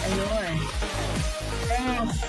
Ayun. Yes.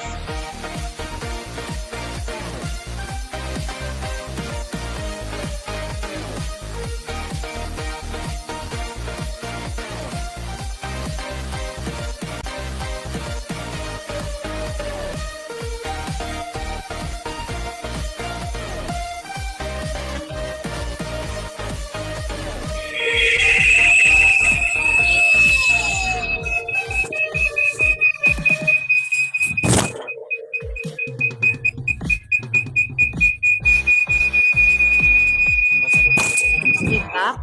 Feedback.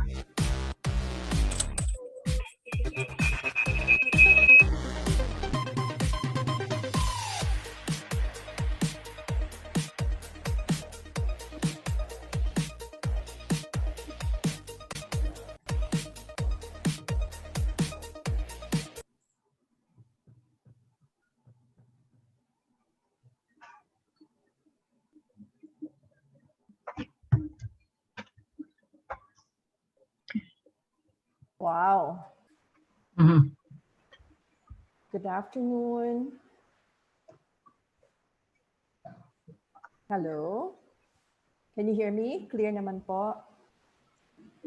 Wow. Mhm. Good afternoon. Hello. Can you hear me? Clear naman po.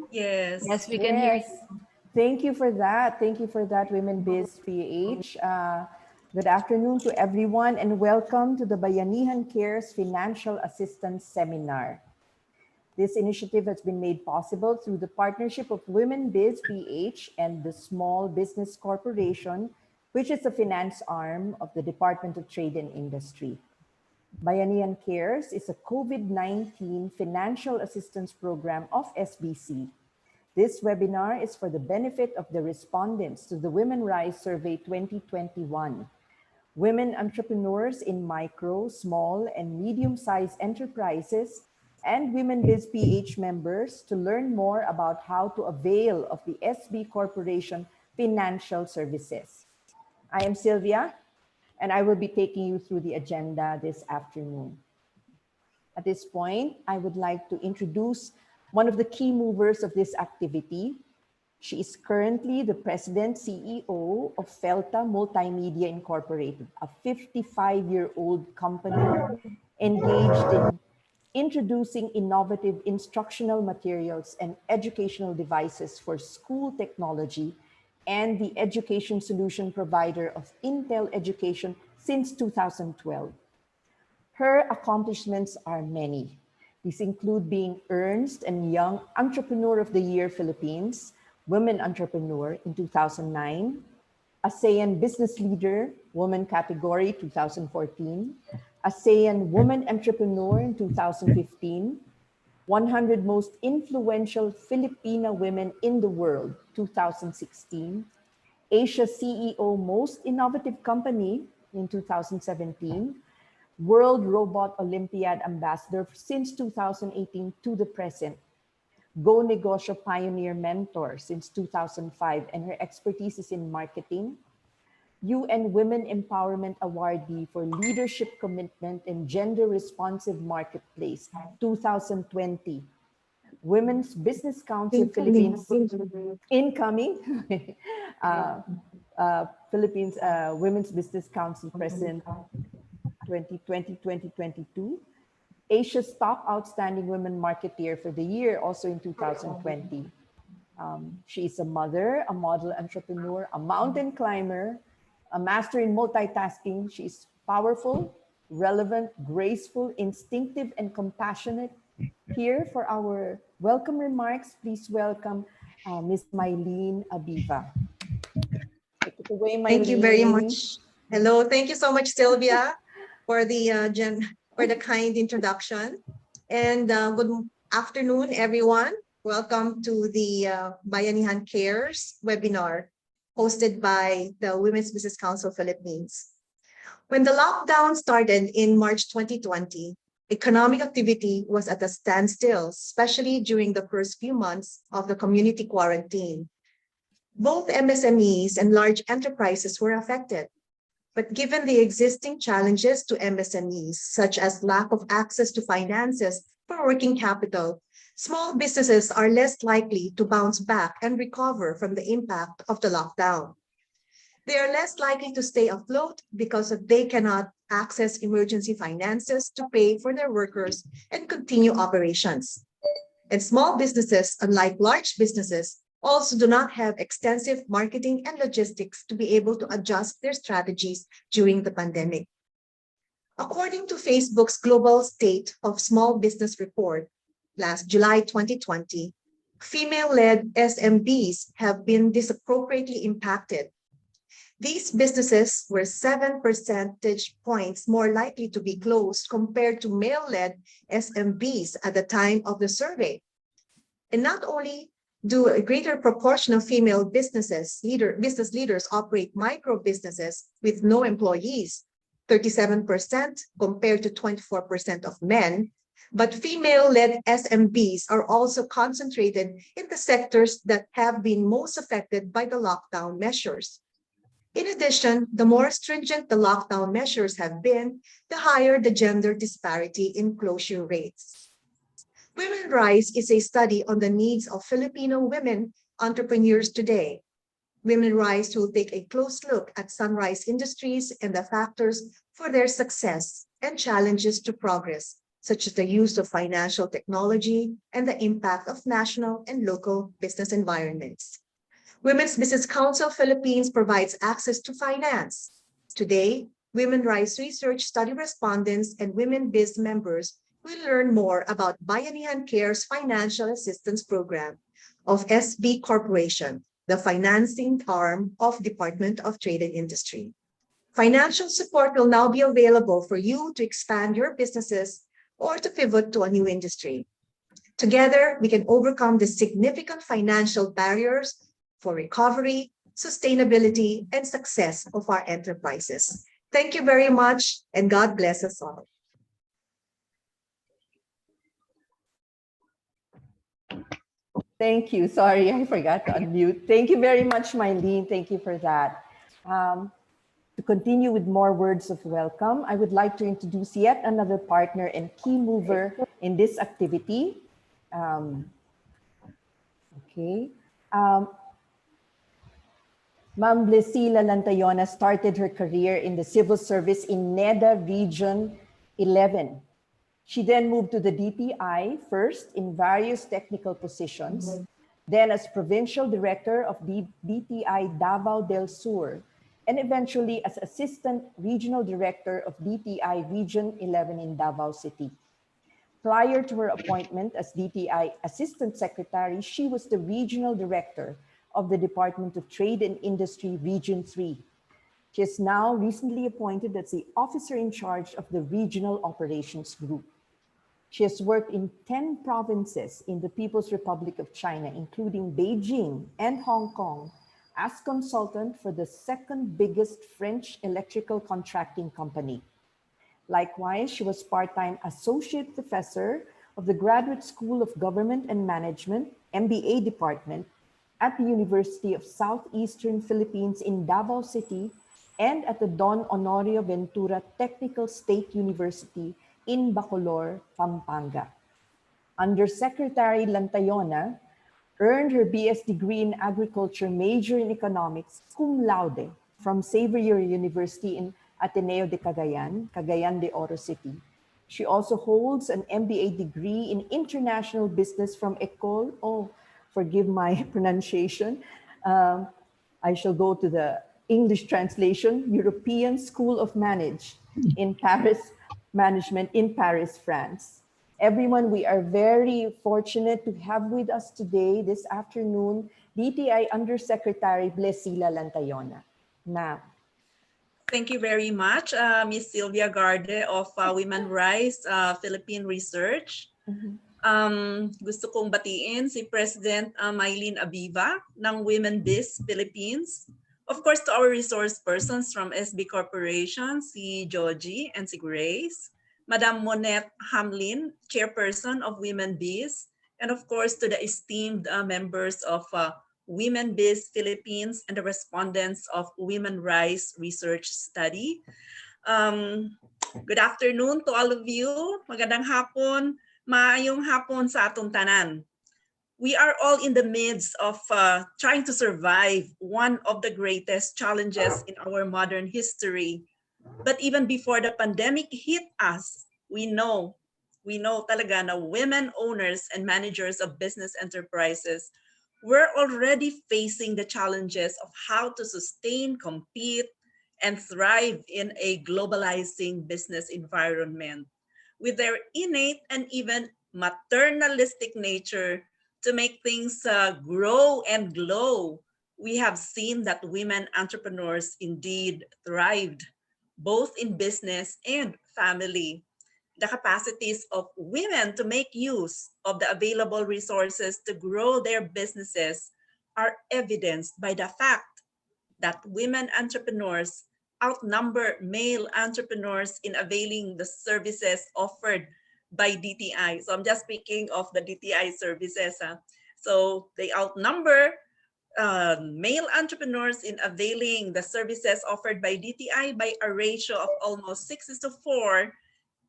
Yes. Yes, we can hear Yes. you. Thank you for that. Thank you for that, WomenbizPH. Good afternoon to everyone and welcome to the Bayanihan Cares Financial Assistance Seminar. This initiative has been made possible through the partnership of WomenbizPH and the Small Business Corporation, which is the finance arm of the Department of Trade and Industry. Bayanihan Cares is a COVID-19 financial assistance program of SBC. This webinar is for the benefit of the respondents to the Women Rise Survey 2021. Women entrepreneurs in micro, small, and medium-sized enterprises and WomenbizPH members to learn more about how to avail of the SB Corporation financial services. I am Sylvia, and I will be taking you through the agenda this afternoon. At this point, I would like to introduce one of the key movers of this activity. She is currently the President CEO of Felta Multimedia Incorporated, a 55-year-old company engaged in introducing innovative instructional materials and educational devices for school technology and the education solution provider of Intel Education since 2012. Her accomplishments are many. These include being Ernst and Young Entrepreneur of the Year Philippines, Women Entrepreneur in 2009, ASEAN Business Leader, Woman Category 2014, ASEAN Woman Entrepreneur in 2015, 100 Most Influential Filipina Women in the World 2016, Asia CEO Most Innovative Company in 2017, World Robot Olympiad Ambassador since 2018 to the present, Go Negosyo Pioneer Mentor since 2005, and her expertise is in marketing, UN Women Empowerment Awardee for Leadership Commitment in Gender Responsive Marketplace 2020, Women's Business Council Philippines incoming, Philippines Women's Business Council President 2020-2022, Asia's top outstanding women marketeer for the year, also in 2020. She is a mother, a model entrepreneur, a mountain climber, a master in multitasking. She is powerful, relevant, graceful, instinctive, and compassionate. Here for our welcome remarks, please welcome Ms. Mylene Abiva. Take it away, Mylene. Thank you very much. Hello, thank you so much, Sylvia, for the kind introduction. And good afternoon, everyone. Welcome to the Bayanihan Cares webinar hosted by the Women's Business Council Philippines. When the lockdown started in March 2020, economic activity was at a standstill, especially during the first few months of the community quarantine. Both MSMEs and large enterprises were affected. But given the existing challenges to MSMEs, such as lack of access to finances for working capital, small businesses are less likely to bounce back and recover from the impact of the lockdown. They are less likely to stay afloat because they cannot access emergency finances to pay for their workers and continue operations. And small businesses, unlike large businesses, also do not have extensive marketing and logistics to be able to adjust their strategies during the pandemic. According to Facebook's Global State of Small Business Report, last July 2020, female-led SMBs have been disappropriately impacted. These businesses were 7 percentage points more likely to be closed compared to male-led SMBs at the time of the survey. And not only do a greater proportion of female business leaders operate micro businesses with no employees, 37% compared to 24% of men, but female-led SMBs are also concentrated in the sectors that have been most affected by the lockdown measures. In addition, the more stringent the lockdown measures have been, the higher the gender disparity in closure rates. Women Rise is a study on the needs of Filipino women entrepreneurs today. Women Rise will take a close look at sunrise industries and the factors for their success and challenges to progress, such as the use of financial technology and the impact of national and local business environments. Women's Business Council Philippines provides access to finance. Today, Women Rise Research Study respondents and Women Biz members will learn more about Bayanihan Care's financial assistance program of SB Corporation, the financing arm of Department of Trade and Industry. Financial support will now be available for you to expand your businesses or to pivot to a new industry. Together, we can overcome the significant financial barriers for recovery, sustainability, and success of our enterprises. Thank you very much, and God bless us all. Thank you. Sorry, I forgot to unmute. Thank you very much, Mylene. Thank you for that. To continue with more words of welcome, I would like to introduce yet another partner and key mover in this activity. Ma'am Blesila Lantayona started her career in the civil service in NEDA Region 11. She then moved to the DTI, first in various technical positions, then as provincial director of the DTI Davao del Sur, and eventually as assistant regional director of DTI Region 11 in Davao City. Prior to her appointment as DTI Assistant Secretary, she was the regional director of the Department of Trade and Industry Region 3. She is now recently appointed as the officer in charge of the Regional Operations Group. She has worked in 10 provinces in the People's Republic of China, including Beijing and Hong Kong, as consultant for the second biggest French electrical contracting company. Likewise, she was part-time associate professor of the Graduate School of Government and Management, MBA department, at the University of Southeastern Philippines in Davao City and at the Don Honorio Ventura Technical State University in Bacolor, Pampanga. Undersecretary Lantayona earned her BS degree in agriculture, major in economics, cum laude, from Xavier University in Ateneo de Cagayan, Cagayan de Oro City. She also holds an MBA degree in international business from École, forgive my pronunciation, I shall go to the English translation, European School of Management in Paris, France. Everyone, we are very fortunate to have with us today, this afternoon, DTI Undersecretary Blesila Lantayona. Ma'am. Thank you very much, Ms. Sylvia Garde of Women Rise Philippine Research. Gusto kong batiin si President Mylene Abiva ng Womenbiz Philippines. Of course, to our resource persons from SB Corporation, si Joji and si Grace. Madam Monette Hamlin, Chairperson of Womenbiz. And of course, to the esteemed members of Womenbiz Philippines and the respondents of Women Rise Research Study. Good afternoon to all of you. Magandang hapon. Maayong hapon sa atong tanan. We are all in the midst of trying to survive one of the greatest challenges in our modern history. But even before the pandemic hit us, we know talaga na women owners and managers of business enterprises were already facing the challenges of how to sustain, compete, and thrive in a globalizing business environment. With their innate and even maternalistic nature to make things grow and glow, we have seen that women entrepreneurs indeed thrived both in business and family. The capacities of women to make use of the available resources to grow their businesses are evidenced by the fact that women entrepreneurs outnumber male entrepreneurs in availing the services offered by DTI. So I'm just speaking of the DTI services. So they outnumber male entrepreneurs in availing the services offered by DTI by a ratio of almost 6:4,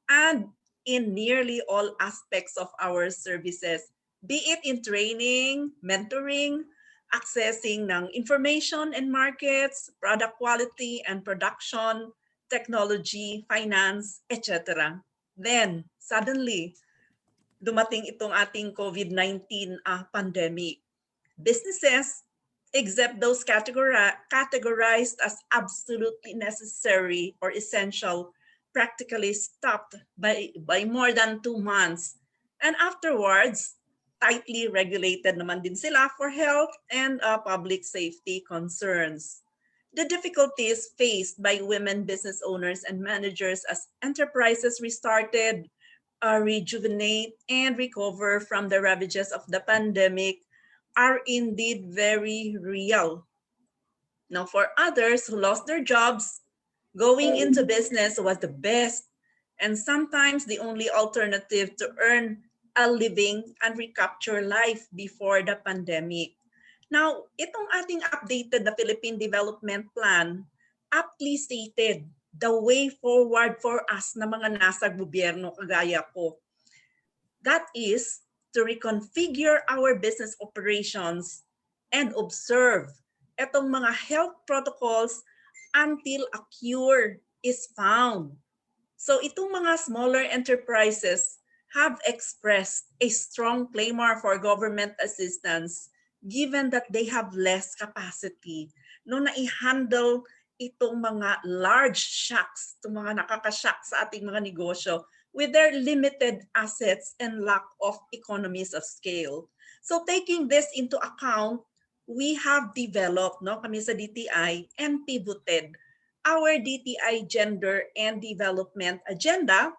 and in nearly all aspects of our services, be it in training, mentoring, accessing ng information and markets, product quality and production, technology, finance, etc. Then, suddenly, dumating itong ating COVID-19 pandemic. Businesses, except those categorized as absolutely necessary or essential, practically stopped by more than 2 months. And afterwards, tightly regulated naman din sila for health and public safety concerns. The difficulties faced by women business owners and managers as enterprises restarted, rejuvenate, and recover from the ravages of the pandemic are indeed very real. Now, for others who lost their jobs, going into business was the best and sometimes the only alternative to earn a living and recapture life before the pandemic. Now, itong ating updated na Philippine Development Plan aptly stated the way forward for us na mga nasa gobyerno kagaya ko. That is to reconfigure our business operations and observe etong mga health protocols until a cure is found. So itong mga smaller enterprises have expressed a strong clamor for government assistance given that they have less capacity no na i-handle itong mga large shocks, itong mga nakakashock sa ating mga negosyo with their limited assets and lack of economies of scale. So taking this into account, we have developed, kami sa DTI, and pivoted our DTI Gender and Development Agenda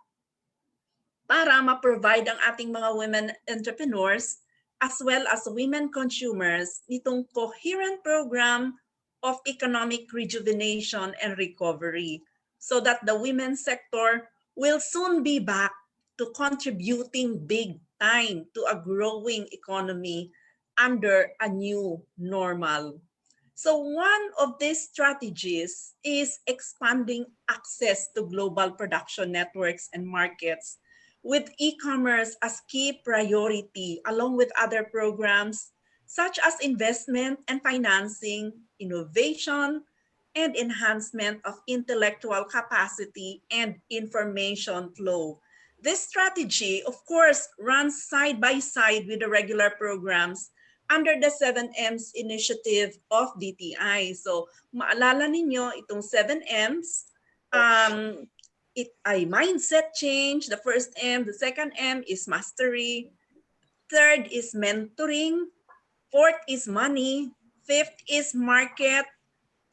para ma-provide ang ating mga women entrepreneurs as well as women consumers nitong coherent program of economic rejuvenation and recovery so that the women's sector will soon be back to contributing big time to a growing economy under a new normal. So one of these strategies is expanding access to global production networks and markets with e-commerce as key priority along with other programs such as investment and financing, innovation, and enhancement of intellectual capacity and information flow. This strategy, of course, runs side by side with the regular programs under the 7M's initiative of DTI. So, maalala ninyo itong 7M's, it ay mindset change, the first M, the second M is mastery, third is mentoring, fourth is money, fifth is market,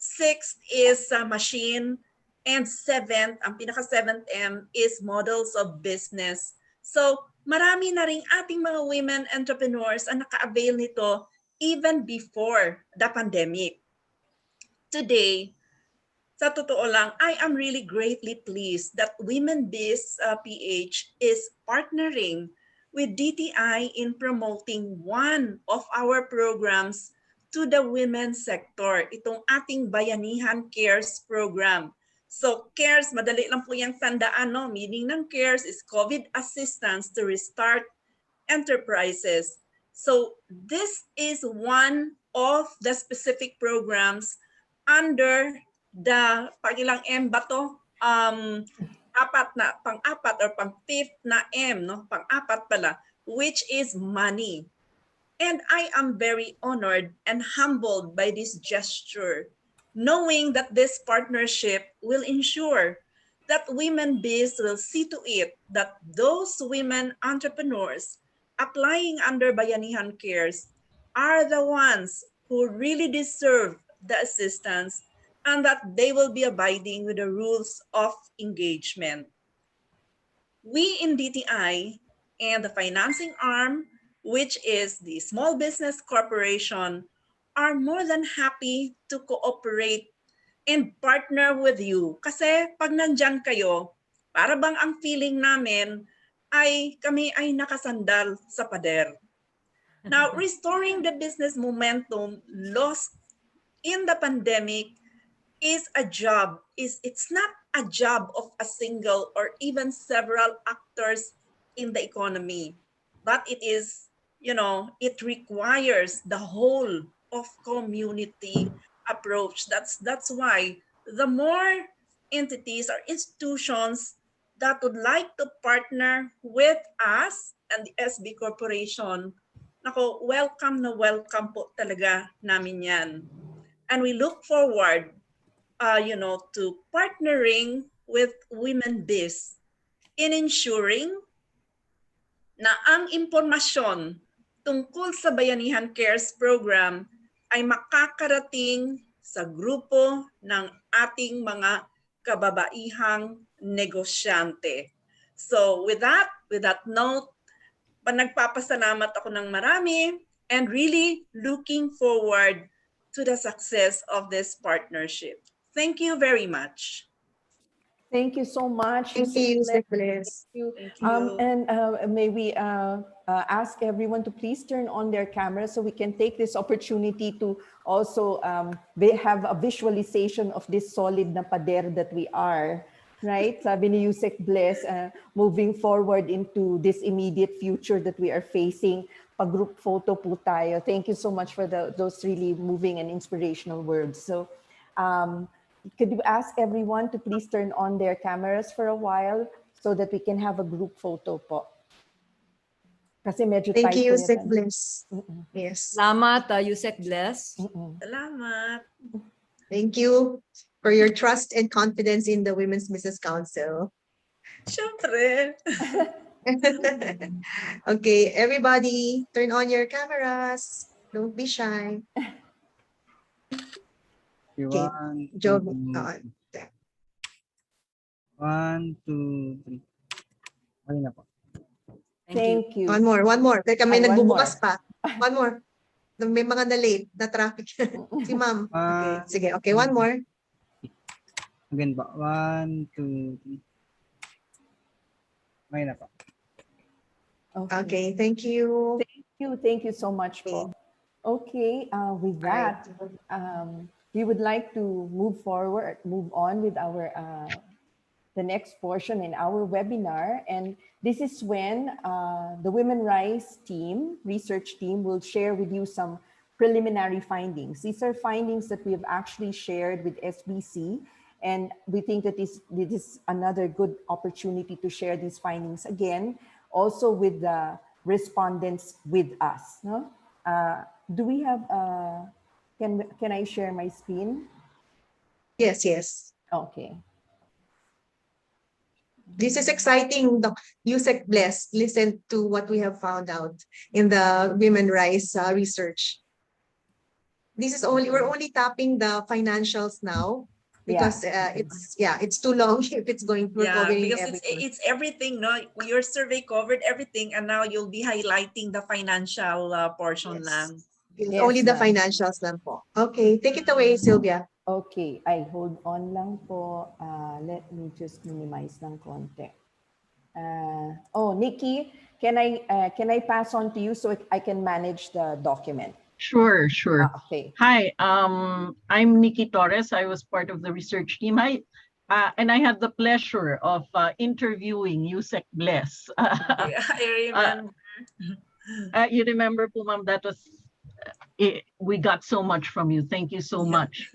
sixth is machine, and seventh, ang pinaka-seventh M is models of business. So, marami na rin ating mga women entrepreneurs ang naka-avail nito even before the pandemic. Today, sa totoo lang, I am really greatly pleased that WomenbizPH is partnering with DTI in promoting one of our programs to the women's sector, itong ating Bayanihan Cares program. So CARES, madali lang po yung tandaan, no? Meaning ng CARES is COVID assistance to restart enterprises. So this is one of the specific programs under the pang-ilang M ba to? Pang-apat or pang-fifth na M, no? Pang-apat pala, which is money. And I am very honored and humbled by this gesture, knowing that this partnership will ensure that WomenBiz will see to it that those women entrepreneurs applying under Bayanihan Cares are the ones who really deserve the assistance and that they will be abiding with the rules of engagement. We in DTI and the financing arm, which is the Small Business Corporation, are more than happy to cooperate and partner with you. Kasi pag nandyan kayo, para bang ang feeling namin ay kami ay nakasandal sa pader. Now, restoring the business momentum lost in the pandemic is a job. It's not a job of a single or even several actors in the economy, but it is, it requires the whole of community approach. That's why the more entities or institutions that would like to partner with us and the SB Corporation, nako, welcome na welcome po talaga namin yan. And we look forward to partnering with WomenBiz in ensuring na ang impormasyon tungkol sa Bayanihan Cares Program ay makakarating sa grupo ng ating mga kababaihang negosyante. So with that note, nagpapasalamat ako ng marami and really looking forward to the success of this partnership. Thank you very much. Thank you so much. Thank you, Thank you. you. And may we ask everyone to please turn on their cameras so we can take this opportunity to also have a visualization of this solid na pader that we are. Right? Sabi ni Yusek Bless, moving forward into this immediate future that we are facing. Pag-group photo po tayo. Thank you so much for those really moving and inspirational words. So, could you ask everyone to please turn on their cameras for a while so that we can have a group photo po? Kasi medyo Thank tight you, po Yusek yata. Bliss. Yes. Salamat, Yusek Bless. Salamat. Thank you for your trust and confidence in the Women's Business Council. Syempre. Okay, everybody, turn on your cameras. Don't be shy. Okay, Job. 1, 2, 3. Okay na po. Thank you. One more. Teka, may Ay, one nagbubukas more. pa. One more. May mga na-late, na traffic. Si ma'am. Okay, sige. Okay, one more. Again ba? 1, 2, 3. Okay na po. Okay, thank you. Thank you so much po. Okay, with that, we would like to move on with our the next portion in our webinar. And this is when the Women Rise team, research team, will share with you some preliminary findings. These are findings that we have actually shared with SBC. And we think that this is another good opportunity to share these findings again, also with the respondents with us. No? Do we have, can I share my screen? Yes. Okay. This is exciting, Yusek Bless. Listen to what we have found out in the Women Rise research. We're only tapping the financials now because it's too long if it's going to covering because everything. it's everything, no? Your survey covered everything and now you'll be highlighting the financial portion lang. Yes, only the financials lang po. Okay, take it away, Sylvia. Okay, I hold on lang po. Let me just minimize ng konti. Nikki, can I pass on to you so I can manage the document? Sure. Okay. Hi, I'm Nikki Torres. I was part of the research team. And I had the pleasure of interviewing Yusek Bless. I remember. You remember po, ma'am, that was, we got so much from you. Thank you so Yeah. much.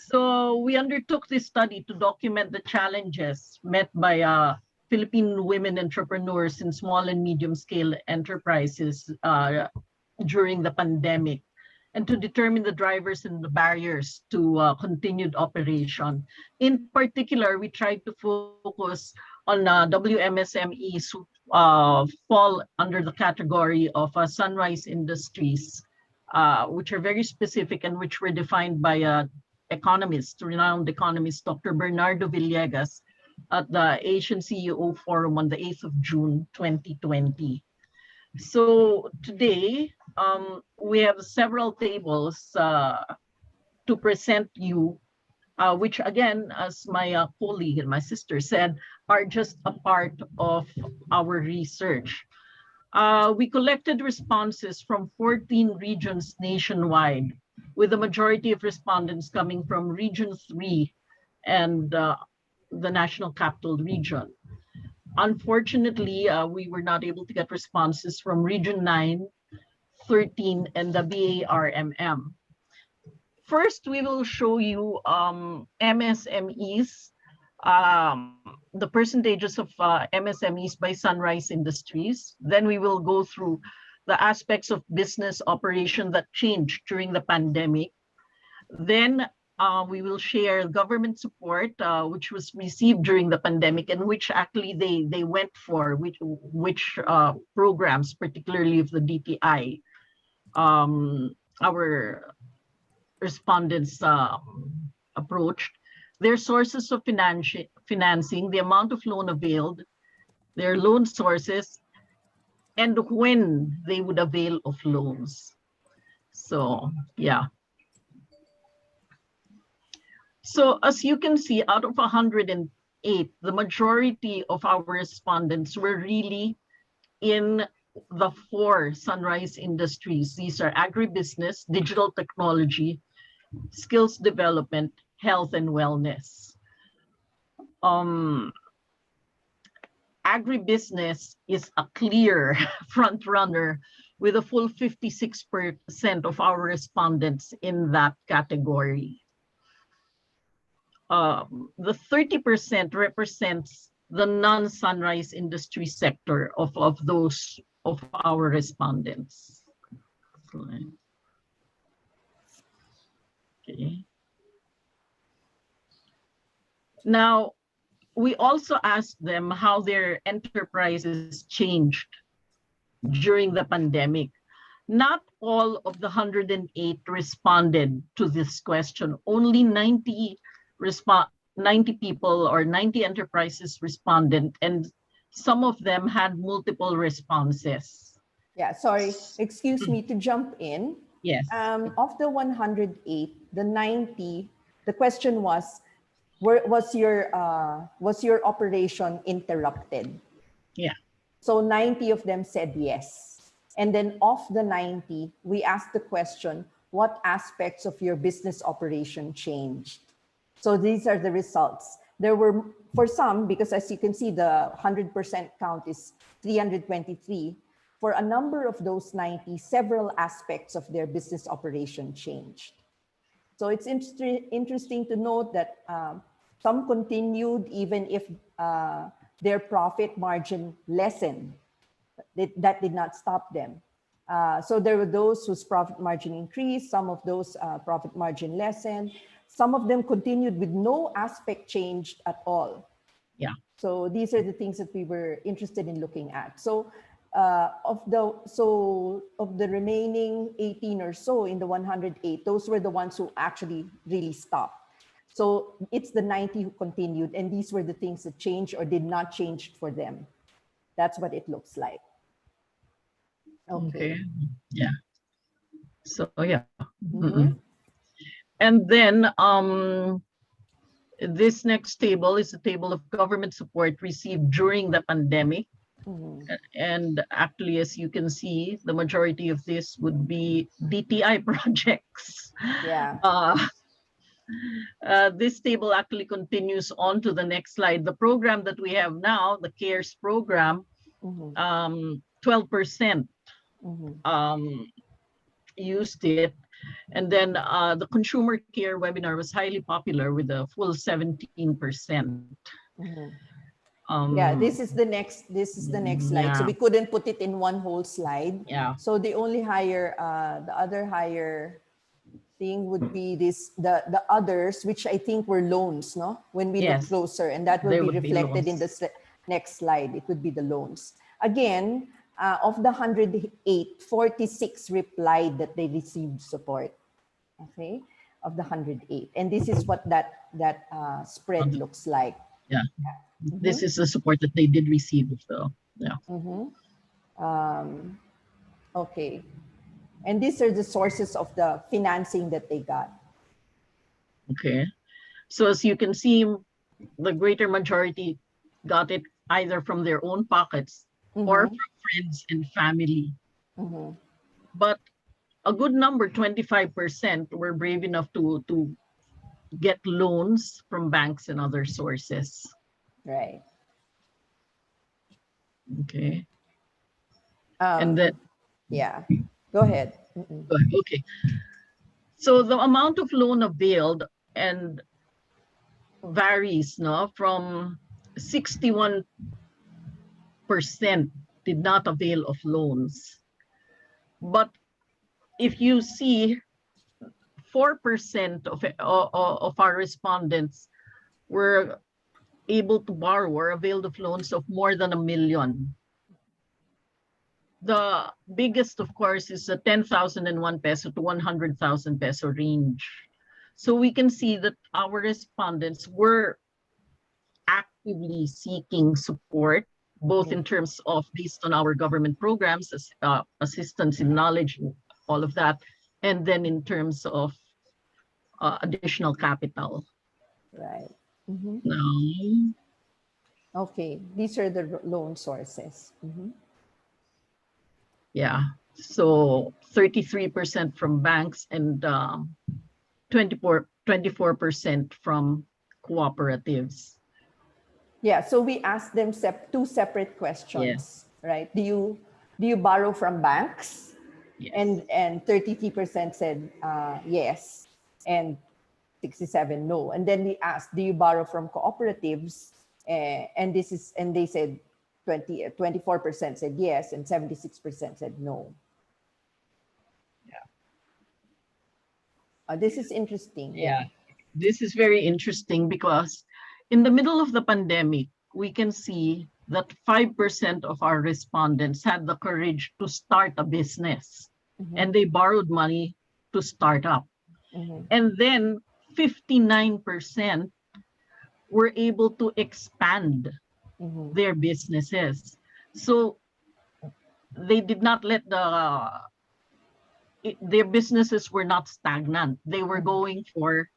So we undertook this study to document the challenges met by Philippine women entrepreneurs in small and medium scale enterprises during the pandemic, and to determine the drivers and the barriers to continued operation. In particular, we tried to focus on WMSMEs who fall under the category of sunrise industries, which are very specific and which were defined by economist, renowned economist, Dr. Bernardo Villegas, at the Asian CEO Forum on the 8th of June, 2020. So today, we have several tables to present you, which again, as my colleague and my sister said, are just a part of our research. We collected responses from 14 regions nationwide, with the majority of respondents coming from Region 3 and the National Capital Region. Unfortunately, we were not able to get responses from Region 9, 13, and the BARMM. First, we will show you MSMEs, the percentages of MSMEs by Sunrise Industries. Then we will go through the aspects of business operation that changed during the pandemic. Then we will share government support, which was received during the pandemic and which actually they went for, which programs, particularly of the DTI. Our respondents approached, their sources of financing, the amount of loan availed, their loan sources, and when they would avail of loans. So, yeah. So as you can see, out of 108, the majority of our respondents were really in the 4 sunrise industries. These are agribusiness, digital technology, skills development, health and wellness. Agribusiness is a clear front runner with a full 56% of our respondents in that category. The 30% represents the non-sunrise industry sector of those of our respondents. Okay. Now, we also asked them how their enterprises changed during the pandemic. Not all of the 108 responded to this question. Only 90 people or 90 enterprises responded, and some of them had multiple responses. Yeah, sorry, excuse me to jump in. Yes. Of the 108, the 90, the question was, was your operation interrupted? Yeah. So 90 of them said yes. And then of the 90, we asked the question, what aspects of your business operation changed? So these are the results. There were, for some, because as you can see, the 100% count is 323. For a number of those 90, several aspects of their business operation changed. So it's interesting to note that some continued even if their profit margin lessened. That did not stop them. So there were those whose profit margin increased, some of those profit margin lessened. Some of them continued with no aspect changed at all. Yeah. So these are the things that we were interested in looking at. So of the remaining 18 or so in the 108, those were the ones who actually really stopped. So it's the 90 who continued, and these were the things that changed or did not change for them. That's what it looks like. Okay. Yeah. So yeah. Mm-hmm. And then this next table is a table of government support received during the pandemic. Mm-hmm. And actually, as you can see, the majority of this would be DTI projects. Yeah. This table actually continues on to the next slide. The program that we have now, the CARES program, Mm-hmm. 12% used it. And then the consumer care webinar was highly popular with a full 17%. Yeah, this is the next slide. So Yeah. we couldn't put it in one whole slide. Yeah. So the only higher, the other higher thing would be the others, which I think were loans, no? When we look Yes, closer, and that will they be would be reflected in the next slide. It would be the loans. Again, of the 108, 46 replied that they received support. Okay, of the 108, and this is what that spread looks like. Yeah. This is the support that they did receive. So yeah. Okay, and these are the sources of the financing that they got. Okay. So as you can see, the greater majority got it either from their own pockets or from friends and family. But a good number, 25%, were brave enough to get loans from banks and other sources. Right. Okay. And then, yeah, go ahead. Okay. So the amount of loan availed and varies, no, from 61% did not avail of loans. But if you see, 4% of our respondents were able to borrow or availed of loans of more than 1 million. The biggest, of course, is the 10,001 peso to 100,000 peso range. So we can see that our respondents were actively seeking support, both in terms of based on our government programs, assistance in knowledge, all of that, and then in terms of additional capital. Right. Now, okay, these are the loan sources. Yeah, so 33% from banks and 24% from cooperatives. Yeah, so we asked them two separate questions, right? Do you borrow from banks? Yes. And 33% said yes, and 67 no. And then we asked, do you borrow from cooperatives? And they said 24% said yes, and 76% said no. This is interesting. Yeah, this is very interesting because in the middle of the pandemic, we can see that 5% of our respondents had the courage to start a business, and they borrowed money to start up. And then 59% were able to expand their businesses. So they did not let their businesses were not stagnant. They were going for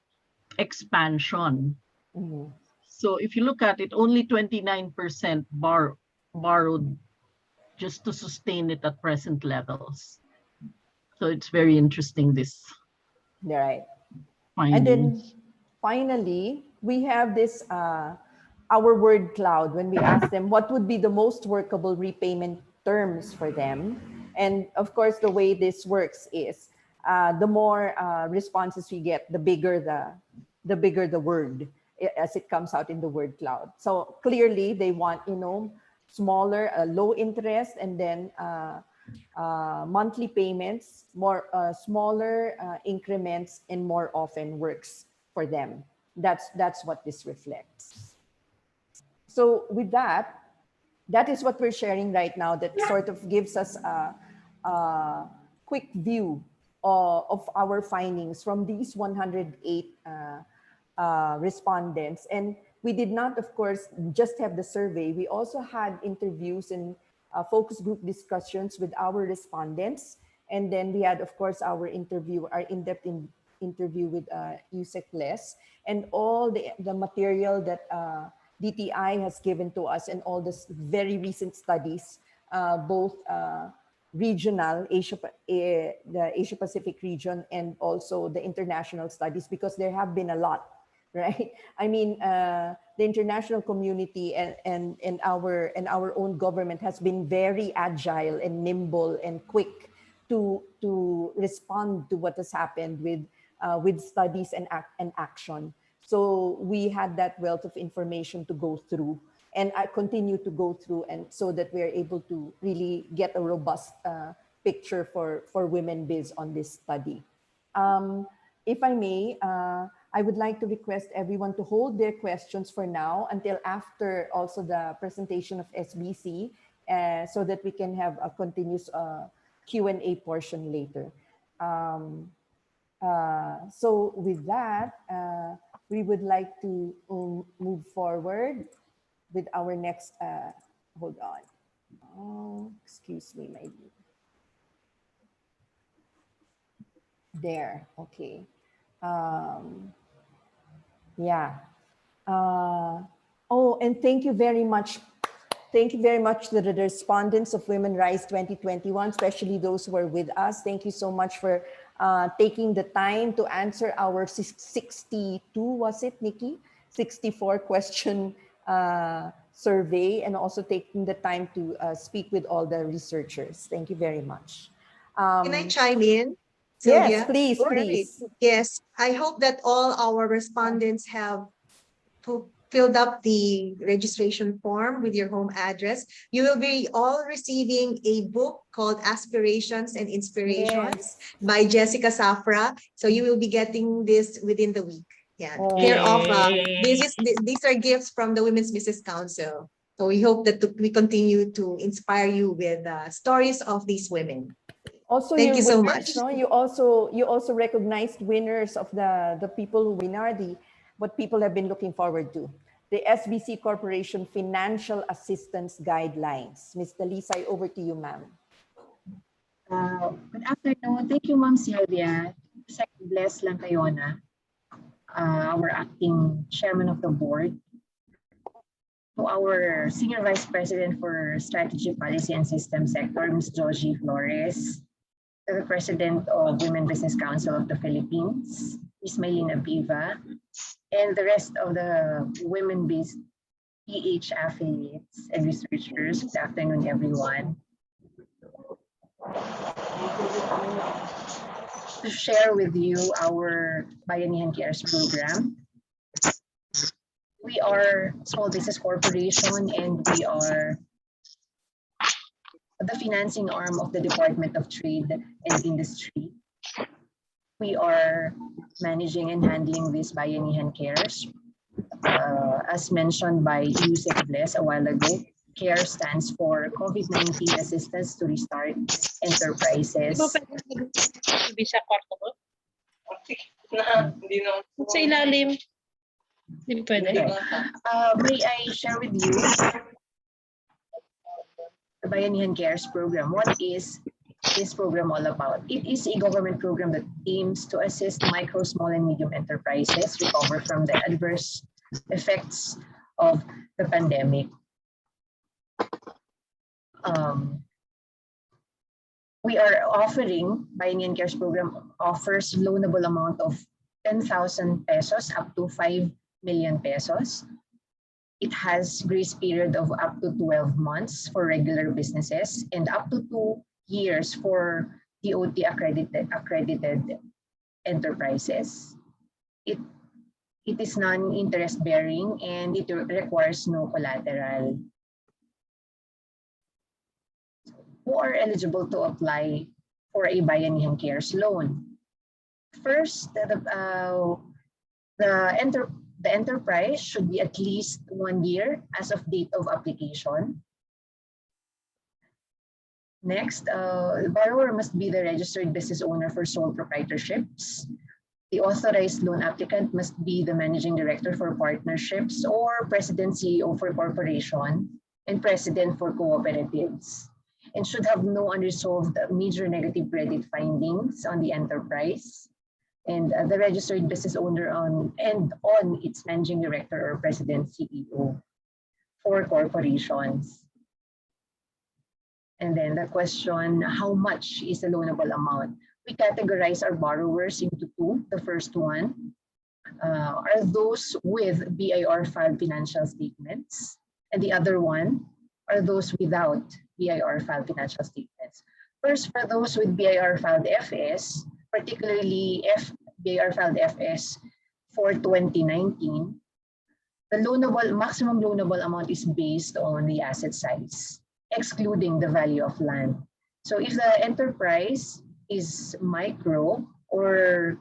expansion. So if you look at it, only 29% borrowed just to sustain it at present levels. So it's very interesting, this right. finding. And then finally, we have this our word cloud when we ask them what would be the most workable repayment terms for them. And of course, the way this works is the more responses we get, the bigger the word as it comes out in the word cloud. So clearly, they want smaller, low interest, and then monthly payments, more smaller increments, and more often works for them. That's what this reflects. So with that is what we're sharing right now. That sort of gives us a quick view of our findings from these 108 respondents. And we did not, of course, just have the survey. We also had interviews and focus group discussions with our respondents. And then we had, of course, our in-depth interview with USEC Les, and all the material that DTI has given to us, and all this very recent studies, both regional, the Asia Pacific region, and also the international studies, because there have been a lot right? I mean, the international community and our own government has been very agile and nimble and quick to respond to what has happened with studies and action. So we had that wealth of information to go through, and I continue to go through, and so that we are able to really get a robust picture for Women Biz on this study. If I may, I would like to request everyone to hold their questions for now until after also the presentation of SBC, so that we can have a continuous Q&A portion later. So with that, we would like to move forward with our next, hold on. Oh, excuse me, my dear. There, okay. Yeah. Oh, and thank you very much. Thank you very much to the respondents of Women Rise 2021, especially those who are with us. Thank you so much for taking the time to answer our 62, was it, Nikki? 64 question survey, and also taking the time to speak with all the researchers. Thank you very much. Can I chime in, Yes, Sylvia? please, All right. please. Yes, I hope that all our respondents have filled up the registration form with your home address. You will be all receiving a book called Aspirations and Inspirations by Jessica Safra. So you will be getting this within the week. Yeah, care of these are gifts from the Women's Business Council. So we hope that we continue to inspire you with stories of these women. Also, Thank you so winners, much. no? You also recognized winners of the people who win are what people have been looking forward to. The SBC Corporation Financial Assistance Guidelines. Ms. Dalisay, over to you, ma'am. Good afternoon. Thank you, Ma'am Sylvia. Sec Bless Lantayona, our acting chairman of the board. To our Senior Vice President for Strategy, Policy, and System Sector, Ms. Joji Flores. To the President of Women Business Council of the Philippines, Ms. Maylene Abiva, and the rest of the WomenbizPH affiliates and researchers. Good afternoon, everyone. To share with you our Bayanihan Cares program. We are a small business corporation, and we are the financing arm of the Department of Trade and Industry. We are managing and handling this Bayanihan Cares. As mentioned by Yusef Bless a while ago, CARE stands for COVID-19 Assistance to Restart Enterprises. Sa ilalim. Hindi pwede. May I share with you the Bayanihan Cares program? What is this program all about? It is a government program that aims to assist micro, small, and medium enterprises recover from the adverse effects of the pandemic. We are offering, Bayanihan Cares program offers loanable amount of 10,000 pesos up to 5 million pesos. It has grace period of up to 12 months for regular businesses and up to 2 years for DOT accredited enterprises. It is non-interest bearing and it requires no collateral. Who are eligible to apply for a Bayanihan Cares loan? First, the enterprise should be at least 1 year as of date of application. Next, the borrower must be the registered business owner for sole proprietorships. The authorized loan applicant must be the managing director for partnerships or president CEO for corporation and president for cooperatives, and should have no unresolved major negative credit findings on the enterprise, and the registered business owner on its managing director or president CEO for corporations. And then the question, how much is the loanable amount? We categorize our borrowers into two. The first one, are those with BIR filed financial statements, and the other one are those without BIR filed financial statements. First, for those with BIR filed FS, particularly BIR filed FS for 2019, the maximum loanable amount is based on the asset size, excluding the value of land. So if the enterprise is micro, or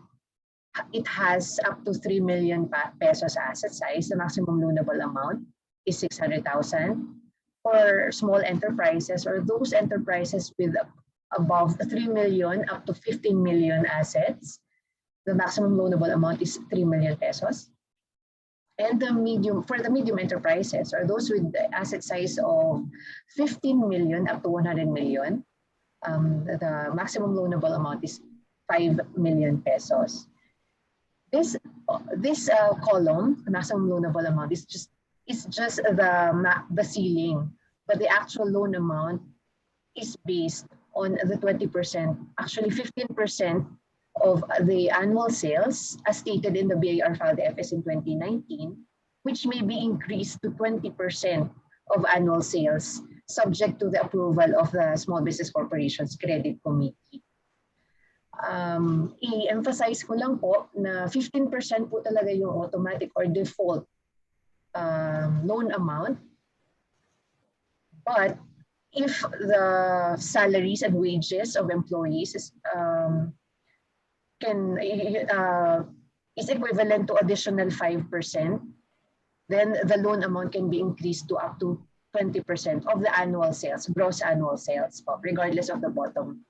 it has up to 3 million pesos asset size, the maximum loanable amount is 600,000. For small enterprises, or those enterprises with above 3 million up to 15 million assets, the maximum loanable amount is 3 million pesos. And for the medium enterprises, or those with the asset size of 15 million up to 100 million, the maximum loanable amount is 5 million pesos. This column, the maximum loanable amount, is just the ceiling, but the actual loan amount is based on the 20%, actually 15% of the annual sales as stated in the BIR filed FS in 2019, which may be increased to 20% of annual sales, subject to the approval of the Small Business Corporations Credit Committee. I-emphasize ko lang po na 15% po talaga yung automatic or default loan amount. But if the salaries and wages of employees is equivalent to additional 5%, then the loan amount can be increased to up to 20% of the annual sales, gross annual sales, regardless of the bottom.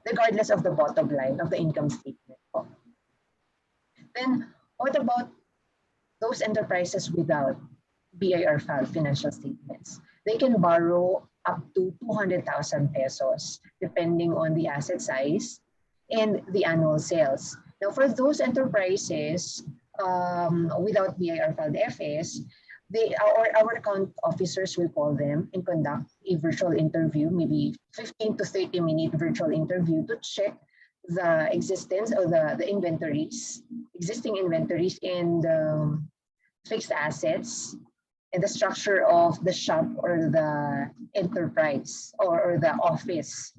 Regardless of the bottom line of the income statement. Then, what about those enterprises without BIR filed financial statements? They can borrow up to 200,000 pesos, depending on the asset size and the annual sales. Now, for those enterprises without BIR filed FS, our account officers will call them and conduct a virtual interview, maybe 15 to 30-minute virtual interview, to check the existence of the existing inventories and fixed assets, and the structure of the shop or the enterprise or the office.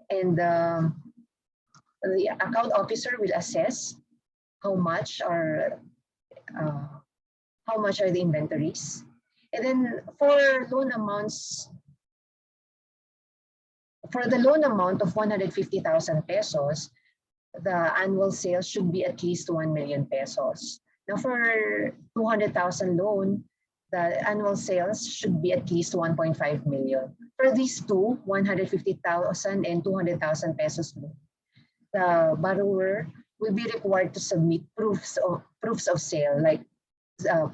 And the account officer will assess how much are the inventories. And then for loan amounts, for the loan amount of 150,000 pesos, the annual sales should be at least 1 million pesos. Now for 200,000 loan, the annual sales should be at least 1.5 million. For these two, 150,000 and 200,000 pesos loan, the borrower will be required to submit proofs of sale, like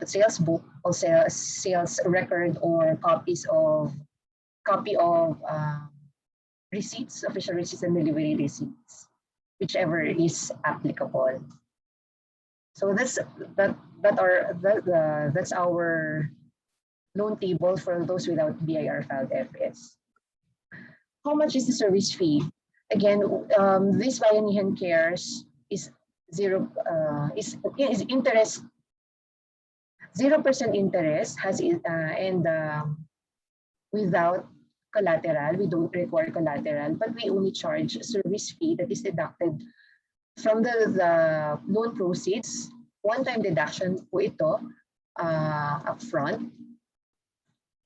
sales book or sales record, or copy of receipts, official receipts, and delivery receipts, whichever is applicable. So that's our loan table for those without BIR filed FS. How much is the service fee? Again, this Bayanihan Cares is interest. 0% interest has and without collateral. We don't require collateral, but we only charge service fee that is deducted from the loan proceeds. One-time deduction po ito upfront,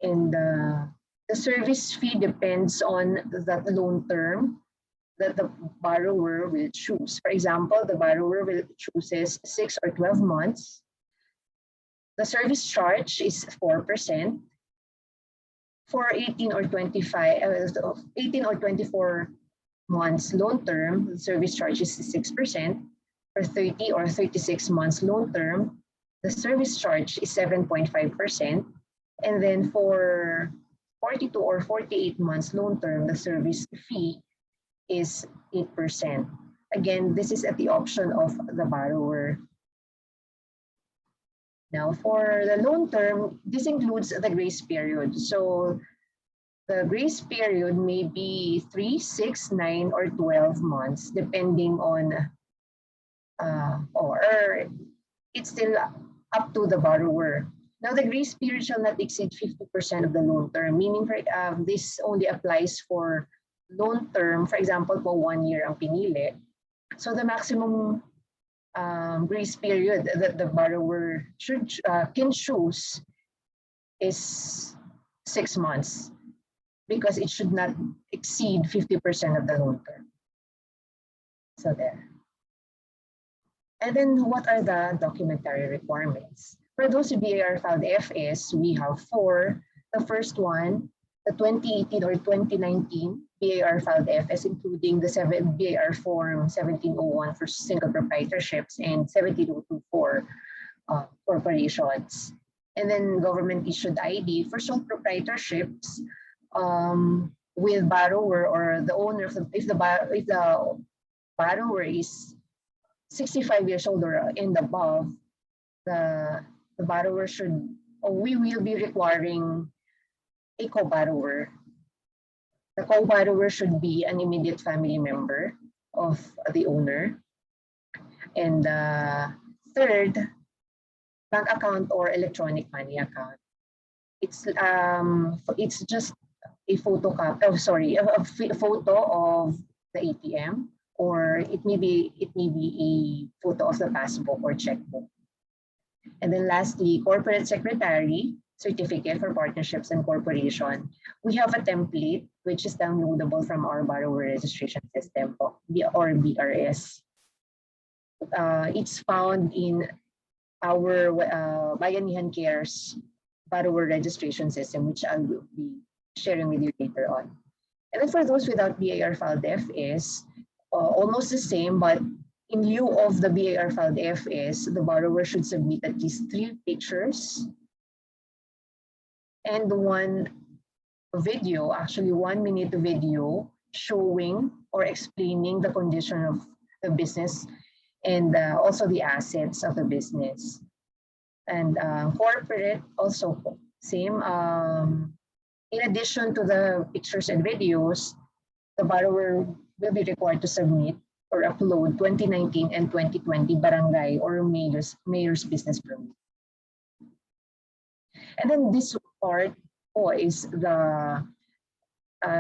and the service fee depends on the loan term that the borrower will choose. For example, the borrower will chooses 6 or 12 months. The service charge is 4%. For 18 or 24 months loan term, the service charge is 6%. For 30 or 36 months loan term, the service charge is 7.5%. And then for 42 or 48 months loan term, the service fee is 8%. Again, this is at the option of the borrower. Now, for the loan term, this includes the grace period. So The grace period may be 3, 6, 9, or 12 months, depending on, or it's still up to the borrower. Now, the grace period shall not exceed 50% of the loan term, meaning this only applies for loan term, for example, po 1 year ang pinili. So the maximum grace period that the borrower can choose is 6 months, because it should not exceed 50% of the loan term. So there. And then what are the documentary requirements? For those with BAR filed FS, we have 4. The first one, the 2018 or 2019 BAR filed FS, including the BAR form 1701 for single proprietorships and 17224 for corporations. And then government issued ID for sole proprietorships with borrower or the owner, if the borrower is 65 years old or and above, the borrower should, or we will be requiring a co-borrower. The co-borrower should be an immediate family member of the owner. And third, bank account or electronic money account. It's just a photocopy. Oh, sorry, a photo of the ATM, or it may be a photo of the passbook or checkbook. And then lastly, corporate secretary certificate for partnerships and corporation. We have a template which is downloadable from our borrower registration system or BRS. It's found in our Bayanihan Cares borrower registration system, which I will be sharing with you later on. And then for those without BAR filed FS, almost the same, but in lieu of the BAR filed FS, the borrower should submit at least 3 pictures and 1 video, actually 1-minute video showing or explaining the condition of the business and also the assets of the business. And corporate also same. In addition to the pictures and videos, the borrower will be required to submit or upload 2019 and 2020 barangay or mayor's business permit. And then this part is the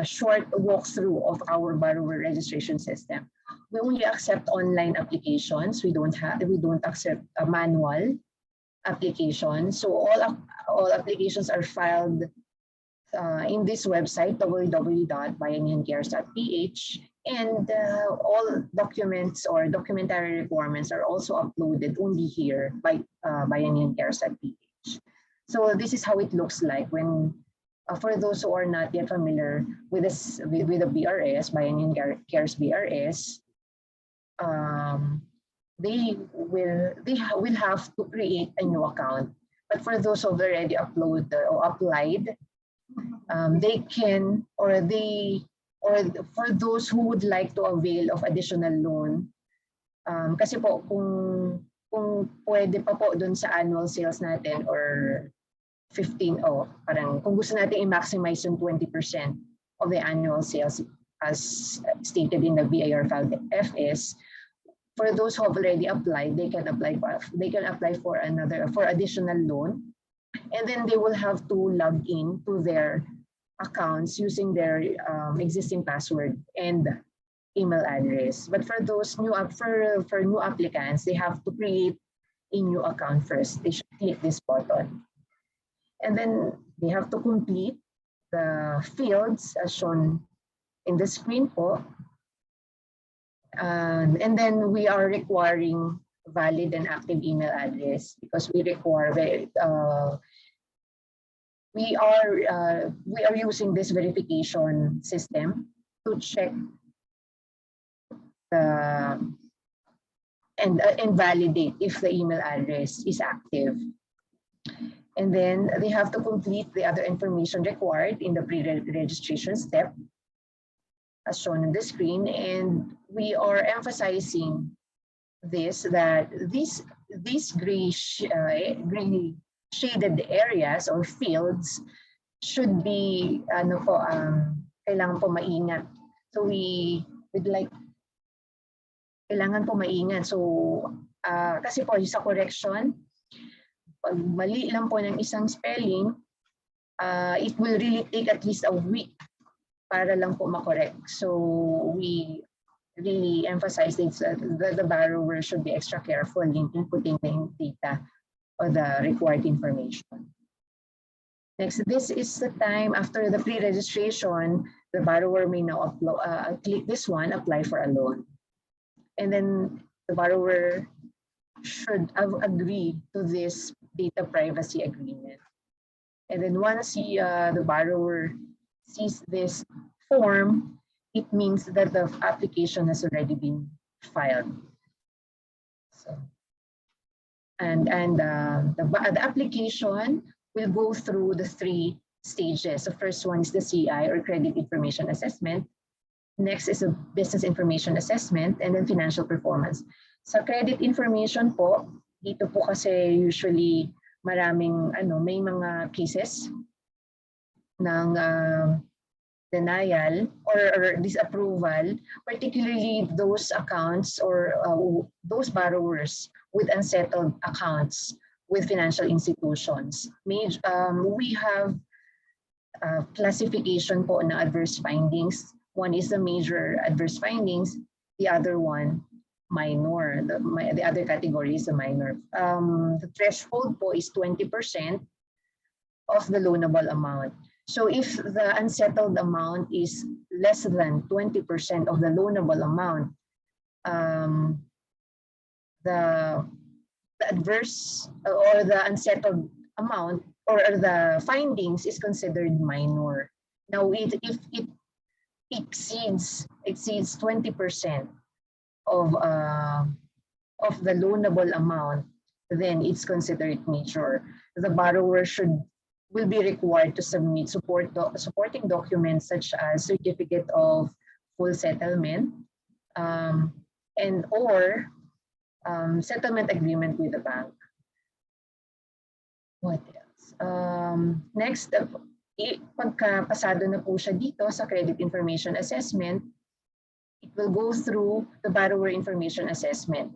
short walkthrough of our borrower registration system. We only accept online applications. We don't accept a manual application. So all applications are filed in this website, www.bayanihancares.ph, and all documents or documentary requirements are also uploaded only here by bayanihancares.ph. So this is how it looks like when, for those who are not yet familiar with this, with the BRS, Bayanihan Cares BRS, they will have to create a new account. But for those who have already uploaded or applied, they can, or for those who would like to avail of additional loan, kasi po kung pwede pa po dun sa annual sales natin or 15, parang kung gusto natin i-maximize yung 20% of the annual sales as stated in the BAR filed FS, for those who have already applied, they can apply for additional loan, and then they will have to log in to their accounts using their existing password and email address. But for those new applicants, they have to create a new account first. They should click this button, and then they have to complete the fields as shown in the screen po. And then we are requiring valid and active email address because we require we are using this verification system to check and validate if the email address is active. And then they have to complete the other information required in the pre-registration step as shown on the screen. And we are emphasizing this, that these gray shaded areas or fields should be kailangan po maingat. So we would like kailangan po maingat. So kasi po sa correction, pag mali lang po ng isang spelling, it will really take at least a week para lang po makorek. So we really emphasize that the borrower should be extra careful in inputting the data or the required information. Next, this is the time after the pre-registration, the borrower may now click this one, apply for a loan. And then the borrower should have agreed to this data privacy agreement. And then once the borrower sees this form, it means that the application has already been filed. So, the application will go through the 3 stages. The first one is the CI or Credit Information Assessment. Next is a Business Information Assessment, and then Financial Performance. Sa credit information po, dito po kasi usually maraming may mga cases ng denial or disapproval, particularly those accounts or those borrowers with unsettled accounts with financial institutions. We have classification po ng adverse findings. One is the major adverse findings, the other one minor. The other category is the minor. The threshold po is 20% of the loanable amount. So if the unsettled amount is less than 20% of the loanable amount, the adverse or the unsettled amount or the findings is considered minor. Now, if it exceeds 20% of the loanable amount, then it's considered major. The borrower will be required to submit supporting documents such as certificate of full settlement and or settlement agreement with the bank. What else? Next, pagka pasado na po siya dito sa credit information assessment, it will go through the borrower information assessment.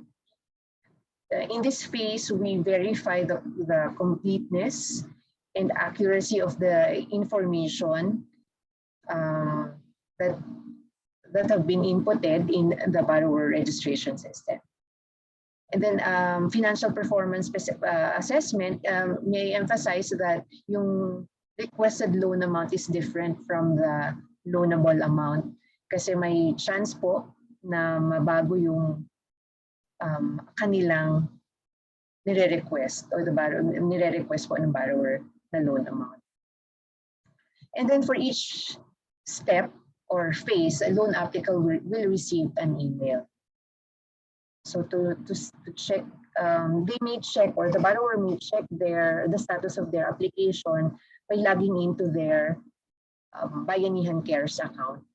In this phase, we verify the completeness and accuracy of the information that have been inputted in the borrower registration system. And then financial performance assessment may emphasize that yung requested loan amount is different from the loanable amount kasi may chance po na mabago yung kanilang nire-request or nire-request po ng borrower na loan amount. And then for each step or phase, a loan applicant will receive an email. So to check, they may check or the borrower may check the status of their application by logging into their Bayanihan Cares account.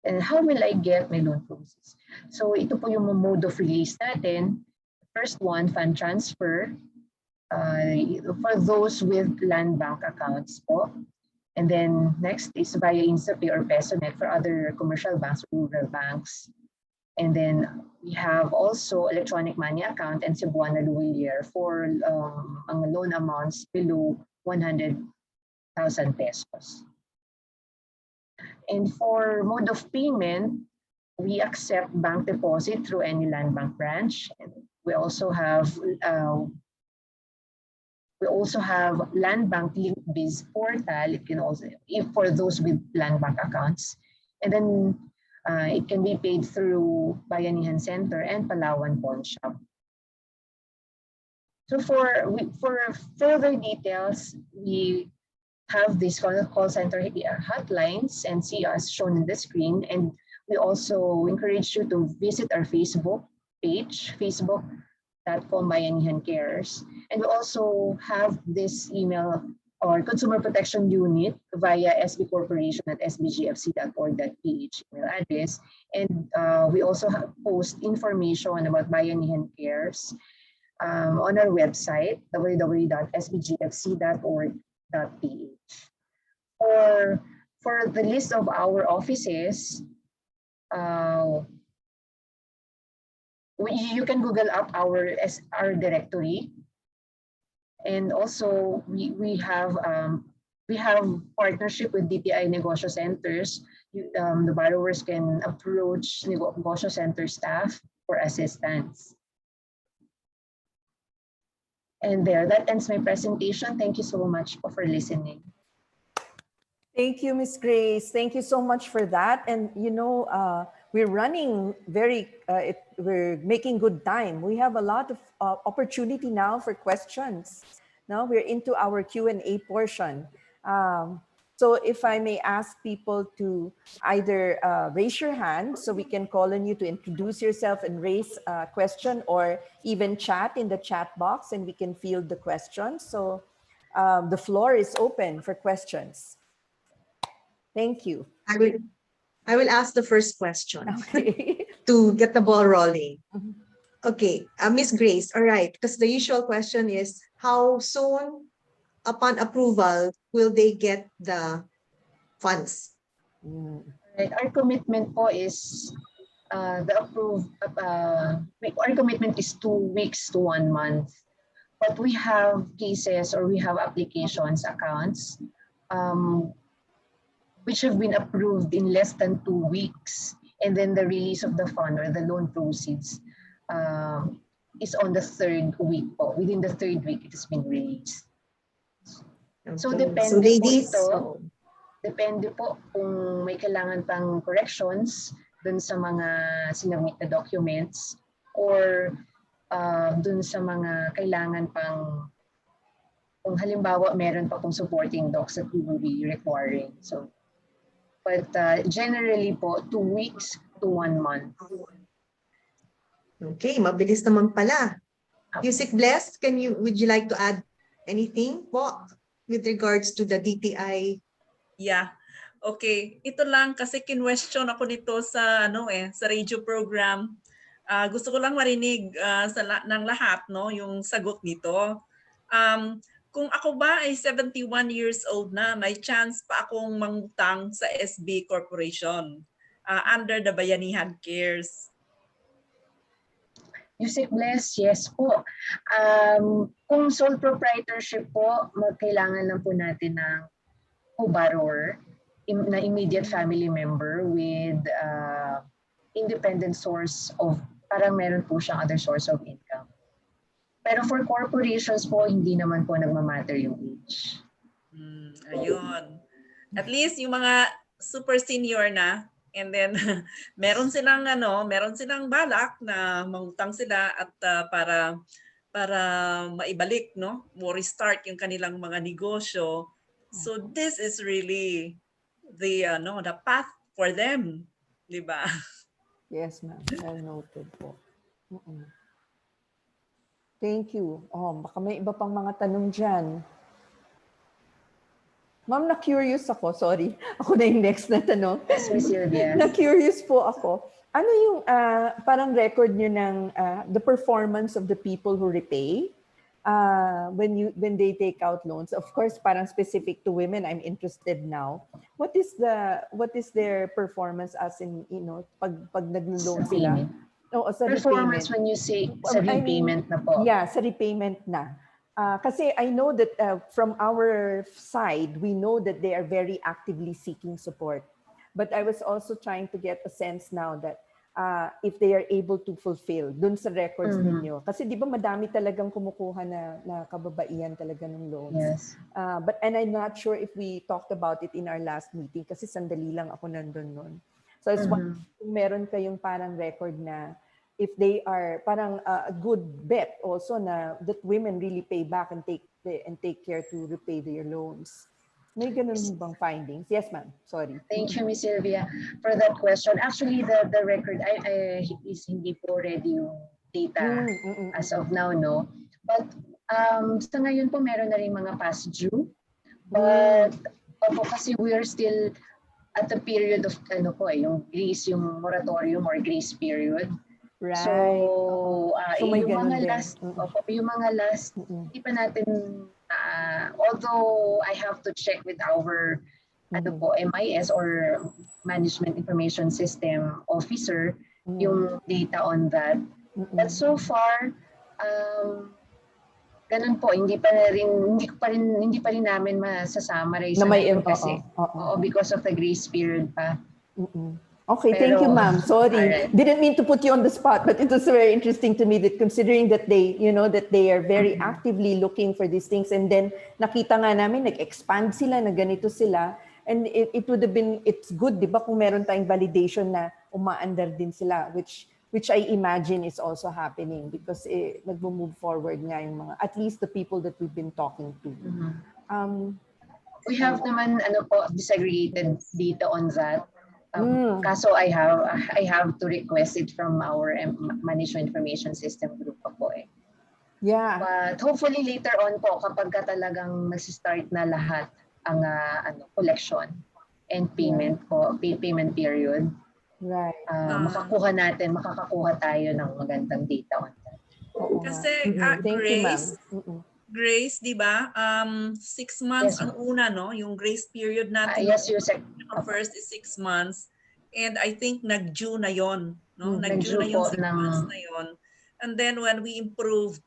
And how will I get my loan process? So ito po yung mode of release natin. First one, fund transfer for those with land bank accounts po. And then next is via InstaPay or PesoNet for other commercial banks, rural banks. And then we have also electronic money account and Cebuana Luwilier for mga loan amounts below 100,000 pesos. And for mode of payment, we accept bank deposit through any land bank branch. We also have land bank linked biz portal. It can also, for those with land bank accounts, and then it can be paid through Bayanihan Center and Palawan Pawn Shop. So for further details, we have these call center hotlines and see us shown in the screen. And we also encourage you to visit our Facebook page, facebook.com Bayanihan Cares. And we also have this email or Consumer Protection Unit via sbcorporation@sbgfc.org.ph email address. And we also post information about Bayanihan Cares on our website, www.sbgfc.org. Or for the list of our offices, you can Google up our directory, and also we have partnership with DTI Negosyo Centers. The borrowers can approach Negosyo Center staff for assistance. And that ends my presentation. Thank you so much for listening. Thank you, Ms. Grace. Thank you so much for that. And you know, we're running we're making good time. We have a lot of opportunity now for questions. Now we're into our Q&A portion. So if I may ask people to either raise your hand so we can call on you to introduce yourself and raise a question, or even chat in the chat box and we can field the questions. So the floor is open for questions. Thank you. I will ask the first question. Okay. To get the ball rolling. Mhm. Okay, Miss Grace, all right, because the usual question is how soon upon approval will they get the funds? Right. Our commitment po is our commitment is 2 weeks to 1 month. But we have cases, or we have applications, accounts, which have been approved in less than 2 weeks. And then the release of the fund or the loan proceeds is on the 3rd week po. Within the 3rd week, it has been released. So Okay. depende So ladies, po ito. Depende po kung may kailangan pang corrections dun sa mga sinabit na documents, or dun sa mga kailangan pang, kung halimbawa meron pa pong supporting docs that we will be requiring. So, but generally po, 2 weeks to 1 month. okay, mabilis naman pala. Music Blessed, would you like to add anything po with regards to the DTI? Yeah. Okay. Ito lang kasi kinwestiyon ako nito sa sa radio program. Gusto ko lang marinig ng lahat yung sagot nito. Kung ako ba ay 71 years old na, may chance pa akong mangutang sa SB Corporation under the Bayanihan Cares. Music Bless, yes po. Kung sole proprietorship po, kailangan lang po natin ng co-borrower na immediate family member with independent source of, parang meron po siyang other source of income. Pero for corporations po, hindi naman po nagmamatter yung age. Ayun. At least yung mga super senior na, and then meron silang balak na mangutang sila at para maibalik mo restart yung kanilang mga negosyo. So this is really the path for them, di ba? Yes, ma'am. Well noted po. Thank you. Baka may iba pang mga tanong dyan. Ma'am, na-curious ako. Sorry. Ako na yung next na tanong. Yes, Ms. Sylvia. Na-curious po ako. Ano yung parang record nyo ng the performance of the people who repay when they take out loans? Of course, parang specific to women, I'm interested now. What is their performance as in, pag naglo-loan sila? Sa performance repayment. When you say sa repayment na po. Yeah, sa repayment na. Kasi I know that from our side, we know that they are very actively seeking support. But I was also trying to get a sense now that if they are able to fulfill dun sa records ninyo. Kasi di ba madami talagang kumukuha na kababaihan talaga ng loans. Yes. And I'm not sure if we talked about it in our last meeting kasi sandali lang ako nandun nun. So it's kung meron kayong parang record na if they are parang a good bet also na that women really pay back and take care to repay their loans. May ganun bang findings? Yes, ma'am. Sorry. Thank you, Ms. Sylvia, for that question. Actually, the record is hindi po ready yung data as of now, no? But sa ngayon po, meron na rin mga past due. But kasi we are still at the period of yung grace, yung moratorium or grace period. Right. So, So may yung ganun mga din. last, yung mga last, hindi pa natin Although I have to check with our MIS or Management Information System officer yung data on that. But so far, ganun po, hindi pa rin namin masasummarize Na may kasi because of the grace period pa. Okay, thank you, ma'am. Sorry, didn't mean to put you on the spot, but it was very interesting to me that considering that they, that they are very actively looking for these things, and then nakita nga namin nag-expand sila, na ganito sila, and it would have been, it's good, di ba, kung meron tayong validation na umaandar din sila, which I imagine is also happening because nag-move forward nga yung mga, at least the people that we've been talking to. We have naman disaggregated data on that. Kaso I have to request it from our Management Information System group pa po eh. Yeah. But hopefully later on po, kapag talagang nag-start na lahat ang collection and payment po, payment period, right. makakakuha tayo ng magandang data on that. Kasi Grace, di ba? 6 months ang una, no? Yung grace period natin. Yes, Yusek. First is 6 months. And I think nag-June na yon, no? Nag-June na yung 6 months na yon. And then when we improved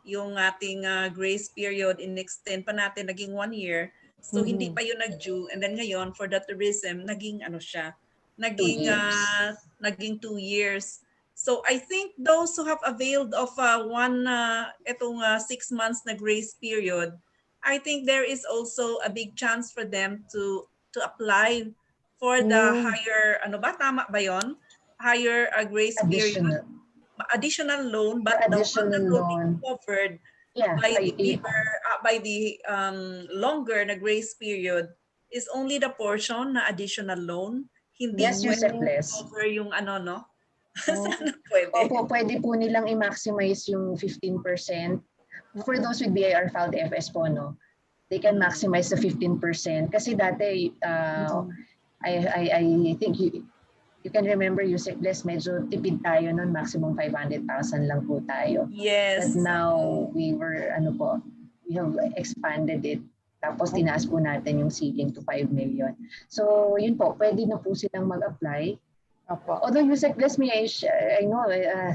yung ating grace period, in-extend pa natin, naging 1 year. So hindi pa yun nag-June. And then ngayon, for the tourism, naging naging 2 years. So I think those who have availed of itong 6 months na grace period, I think there is also a big chance for them to apply for the higher, tama ba yon? Higher grace period, additional loan, but the one that will be covered by the longer na grace period is only the portion na additional loan. Hindi cover yung Sana pwede. Opo, pwede po nilang i-maximize yung 15%. For those with BIR filed FS po, no? They can maximize the 15%. Kasi dati, I think you can remember, Yusek Bless, medyo tipid tayo nun, maximum 500,000 lang po tayo. Yes. But now, we have expanded it. Tapos tinaas po natin yung ceiling to 5 million. So, yun po, pwede na po silang mag-apply. Although Yusek, bless me, I know,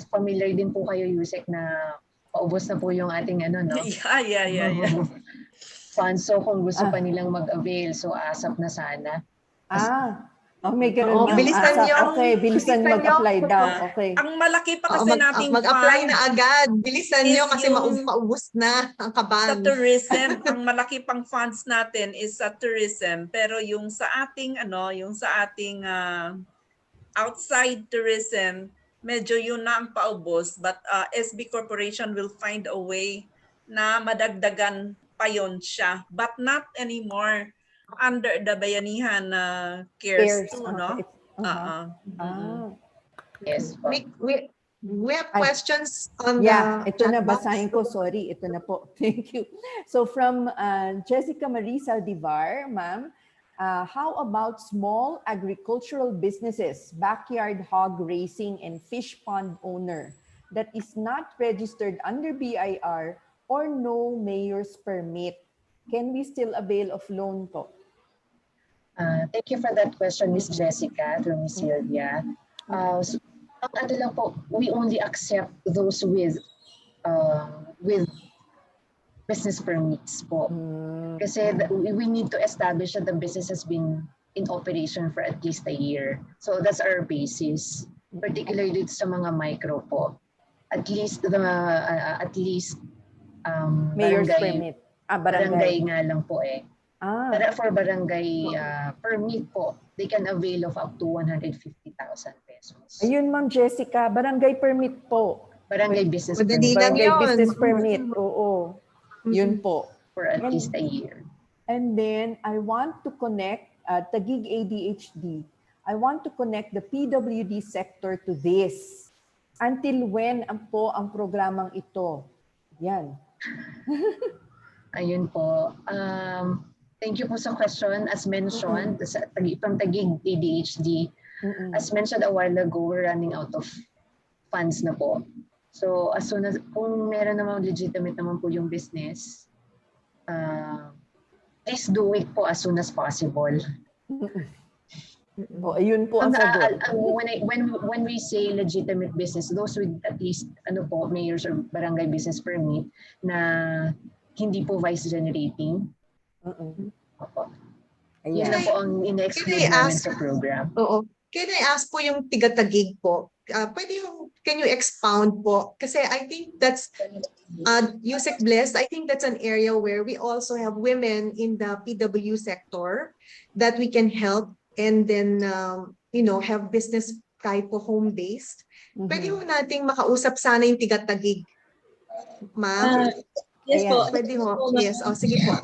familiar din po kayo, Yusek, na paubos na po yung ating no? Yeah. Funds. So kung gusto pa nilang mag-avail, so ASAP na sana. May ganun bilisan ASAP. nyo. Okay, bilisan mag-apply daw. Okay. Ang malaki pa kasi nating mag-apply na agad. Bilisan nyo kasi maubos na ang kaban. Sa tourism, ang malaki pang funds natin is sa tourism. Pero yung sa ating outside tourism, medyo yun na ang paubos, but SB Corporation will find a way na madagdagan pa yun siya, but not anymore under the Bayanihan cares too, no? Yes. We have questions on ito na, basahin ko, sorry, ito na po. Thank you. So from Jessica Marie Saldivar, ma'am, how about small agricultural businesses, backyard hog racing and fish pond owner that is not registered under BIR or no mayor's permit? Can we still avail of loan po? Thank you for that question, Miss Jessica, through Miss Sylvia. Lang po, we only accept those with business permits po. Kasi we need to establish that the business has been in operation for at least a year. So that's our basis, particularly sa mga micro po. At least mayor's permit. Barangay nga lang po eh. Pero for barangay permit po, they can avail of up to 150,000 pesos. Ayun, Ma'am Jessica, barangay permit po. Barangay business permit. Barangay business permit, oo. Yun po. For at least a year. And then I want to connect Taguig ADHD. I want to connect the PWD sector to this. Until when po ang programang ito? Yan. Ayun po. Thank you po sa question. As mentioned, from Taguig ADHD, as mentioned a while ago, we're running out of funds na po. So as soon as, kung meron namang legitimate naman po yung business, please do it po as soon as possible. O, ayun po ang sagot. When we say legitimate business, those with at least mayor's or barangay business permit na hindi po vice generating. Opo. Yun Ayan. na po ang ina-exclude namin sa program. Oo. Can I ask po yung tigatagig po? Can you expound po? Kasi I think that's, Yusek Blessed, I think that's an area where we also have women in the PW sector that we can help and then, have business type of home-based. Pwede ho nating makausap sana yung tigatagig. Ma'am? Yes Ayan. po. Pwede ho. Yes. Sige po.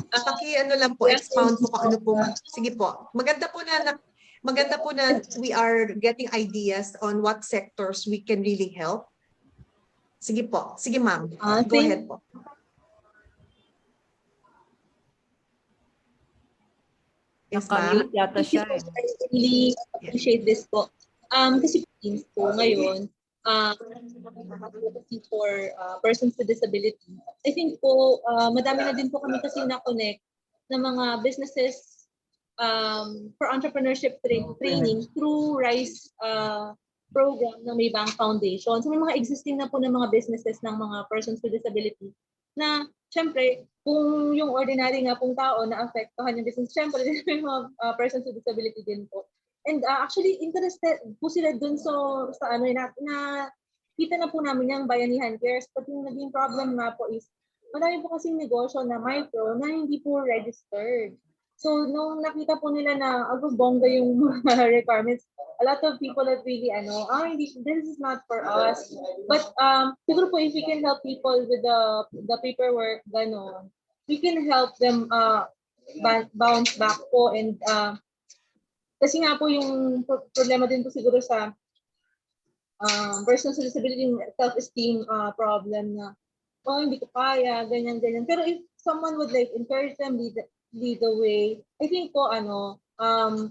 Lang po, expound po kung ano po. Sige po. Maganda po na we are getting ideas on what sectors we can really help. Sige po. Sige ma'am. Go ahead po. Yes ma'am. Nakamute yata Thank you siya. so much. I really appreciate this po. Kasi po ngayon, advocacy for persons with disability. I think po, madami na din po kami kasi na-connect ng mga businesses for entrepreneurship training through RISE program ng Maybank Foundation. So may mga existing na po ng mga businesses ng mga persons with disability na syempre, kung yung ordinary nga pong tao na affectohan yung business, syempre may mga persons with disability din po. And actually, interested po sila dun sa ano na kita na po namin yung Bayanihan Cares. But yung naging problem nga po is, marami po kasing negosyo na micro na hindi po registered. So, nung nakita po nila na bongga yung mga requirements, a lot of people that really, this is not for us. But siguro po if we can help people with the paperwork, we can help them bounce back po. And kasi nga po yung problema din po siguro sa persons with disability, self-esteem problem na, hindi ko kaya, ganyan. Pero if someone would like encourage them, lead the way, I think po,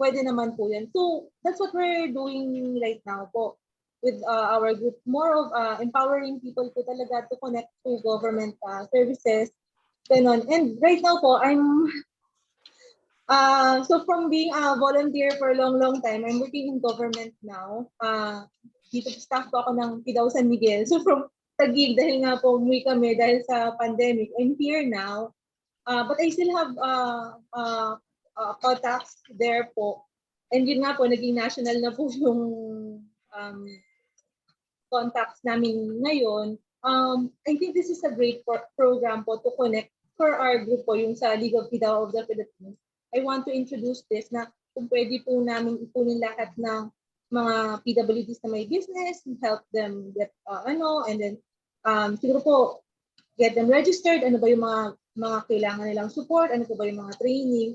pwede naman po yan. So, that's what we're doing right now po with our group. More of empowering people po talaga to connect to government services. Ganon. And right now po, so from being a volunteer for a long time, I'm working in government now. Dito staff po ako ng PIDAW San Miguel. So from Taguig, dahil nga po umuwi kami dahil sa pandemic, I'm here now. But I still have contacts there po. And yun nga po, naging national na po yung contacts namin ngayon. I think this is a great program po to connect for our group po, yung sa League of PIDAW of the Philippines. I want to introduce this na kung pwede po namin ipunin lahat ng mga PWDs na may business, help them get and then siguro po get them registered, ano ba yung mga kailangan nilang support, ano po ba yung mga training.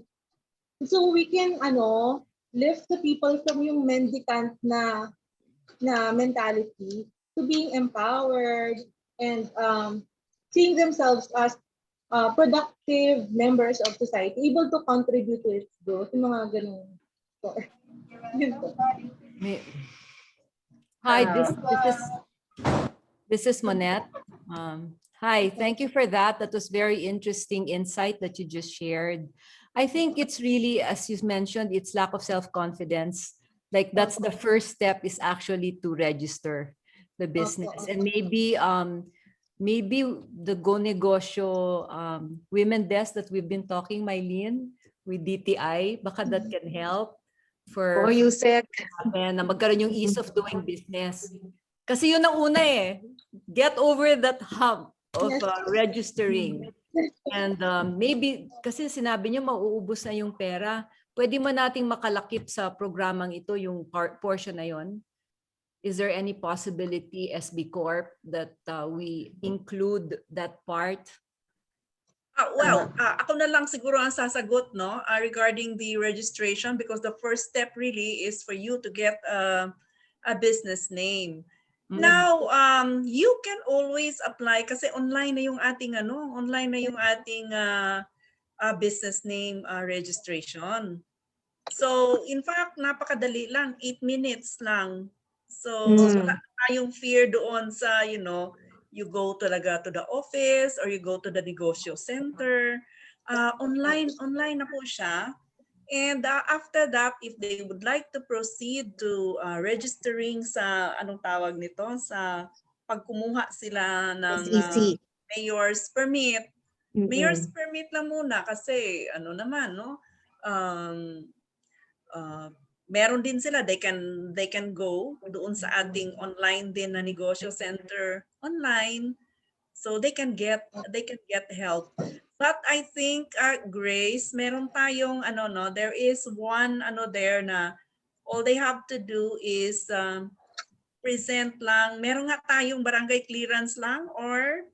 So we can lift the people from yung mendicant na mentality to being empowered and seeing themselves as productive members of society, able to contribute to its growth, yung mga ganun. So, Hi, this is Monette. Hi, thank you for that. That was very interesting insight that you just shared. I think it's really, as you mentioned, it's lack of self-confidence. Like that's the first step is actually to register the business. And maybe the Go Negosyo women desk that we've been talking, Mylene, with DTI, baka that can help for Yusek. na magkaroon yung ease of doing business. Kasi yun ang una get over that hump of registering. And maybe, kasi sinabi niyo mauubos na yung pera, pwede mo nating makalakip sa programang ito yung portion na yun. Is there any possibility, SB Corp, that we include that part? Ako na lang siguro ang sasagot, no, regarding the registration, because the first step really is for you to get a business name. Now, you can always apply kasi online na yung ating business name registration. So, in fact, napakadali lang, 8 minutes lang. So, wala tayong fear doon sa, you go talaga to the office or you go to the negosyo center. Online na po siya. And after that, if they would like to proceed to registering sa anong tawag nito, sa pagkumuha sila ng SEC. mayor's permit. Mm-mm. Mayor's permit lang muna kasi ano naman, no? Meron din sila, they can go doon sa ating online din na negosyo center online, so they can get help. But I think Grace, meron tayong there is one there na all they have to do is present lang. Meron nga tayong barangay clearance lang or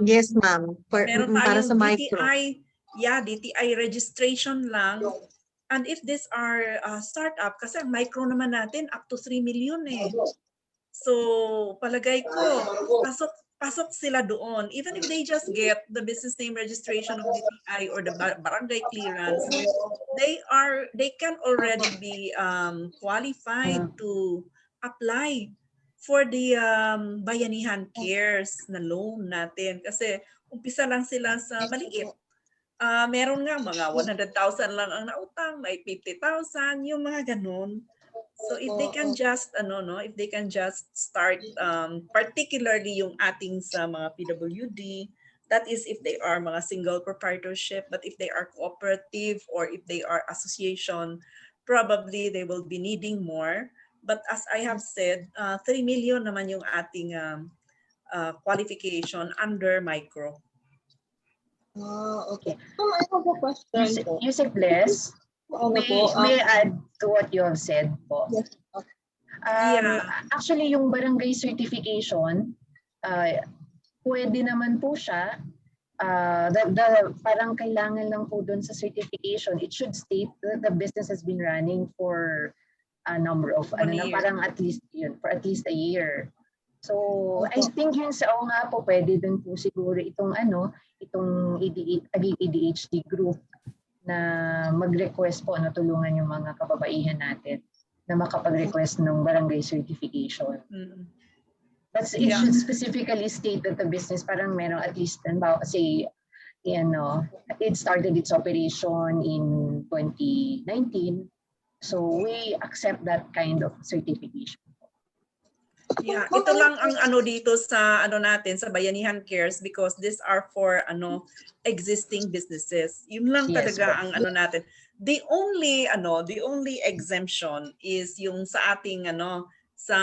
Yes, ma'am. meron Para tayong sa micro. DTI registration lang. And if these are startup, kasi ang micro naman natin up to 3 million eh. So palagay ko, pasok sila doon. Even if they just get the business name registration of DTI or the barangay clearance, they can already be qualified to apply for the Bayanihan Cares na loan natin. Kasi umpisa lang sila sa maliit. Meron nga mga 100,000 lang ang nautang, may 50,000, yung mga ganun. So if they can just if they can just start particularly yung ating sa mga PWD, that is if they are mga single proprietorship, but if they are cooperative or if they are association, probably they will be needing more. But as I have said, 3 million naman yung ating qualification under micro. Okay. I have a question po. Yusek Bless, may I add to what you have said po? Yes. Actually, yung barangay certification, pwede naman po siya. Parang kailangan lang po doon sa certification, it should state that the business has been running for a number of, parang at least yun, for at least a year. So, I think yun nga po, pwede din po siguro itong ADHD group na mag-request po na tulungan yung mga kababaihan natin na makapag-request ng barangay certification. It should specifically state that the business parang meron at least, say, it started its operation in 2019. So we accept that kind of certification. Yeah, ito lang ang dito sa natin sa Bayanihan Cares, because these are for existing businesses. Yun lang talaga ang natin. The only exemption is yung sa ating sa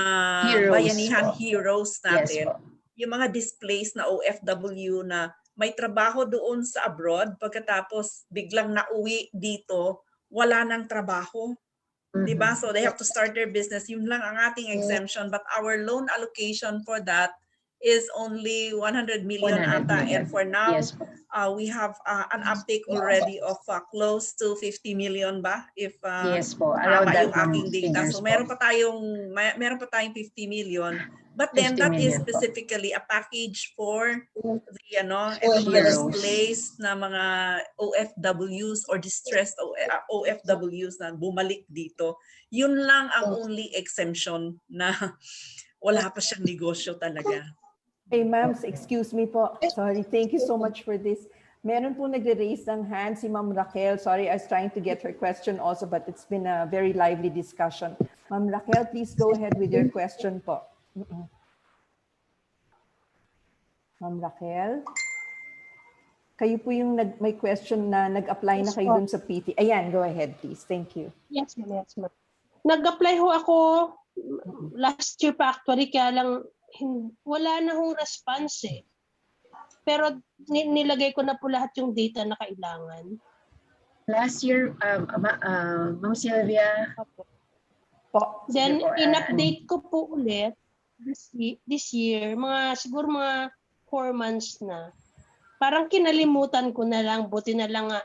Bayanihan Heroes natin. Yung mga displaced na OFW na may trabaho doon sa abroad, pagkatapos biglang nauwi dito, wala nang trabaho. Diba? So they have to start their business. Yun lang ang ating exemption, but our loan allocation for that is only 100 million ata. And for now, we have an uptake already of close to 50 million ba? If around that yung aking data. So meron pa tayong 50 million. But then that is specifically a package for the mga displaced na mga OFWs or distressed OFWs na bumalik dito. Yun lang ang only exemption na wala pa siyang negosyo talaga. Hey ma'am, excuse me po. Sorry, thank you so much for this. Meron po nagre-raise ng hand si Ma'am Raquel. Sorry, I was trying to get her question also, but it's been a very lively discussion. Ma'am Raquel, please go ahead with your question po. Ma'am Raquel, kayo po yung may question na nag-apply na kayo dun sa PT. Ayan, go ahead please. Thank you. Yes ma'am. Nag-apply ho ako last year pa actually, kaya lang wala na hong response eh. Pero nilagay ko na po lahat yung data na kailangan. Last year, Ma'am Sylvia. Then, in-update ko po ulit this year, siguro mga 4 months na. Parang kinalimutan ko na lang, buti na lang nga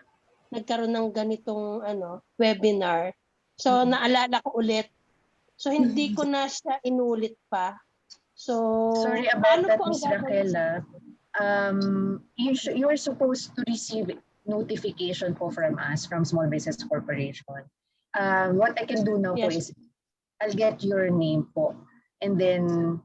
nagkaroon ng ganitong webinar. So, naalala ko ulit. So, hindi ko na siya inulit pa. So, sorry about that, Ms. Raquel. You are supposed to receive notification po from us, from Small Business Corporation. What I can do now po is, I'll get your name po. And then,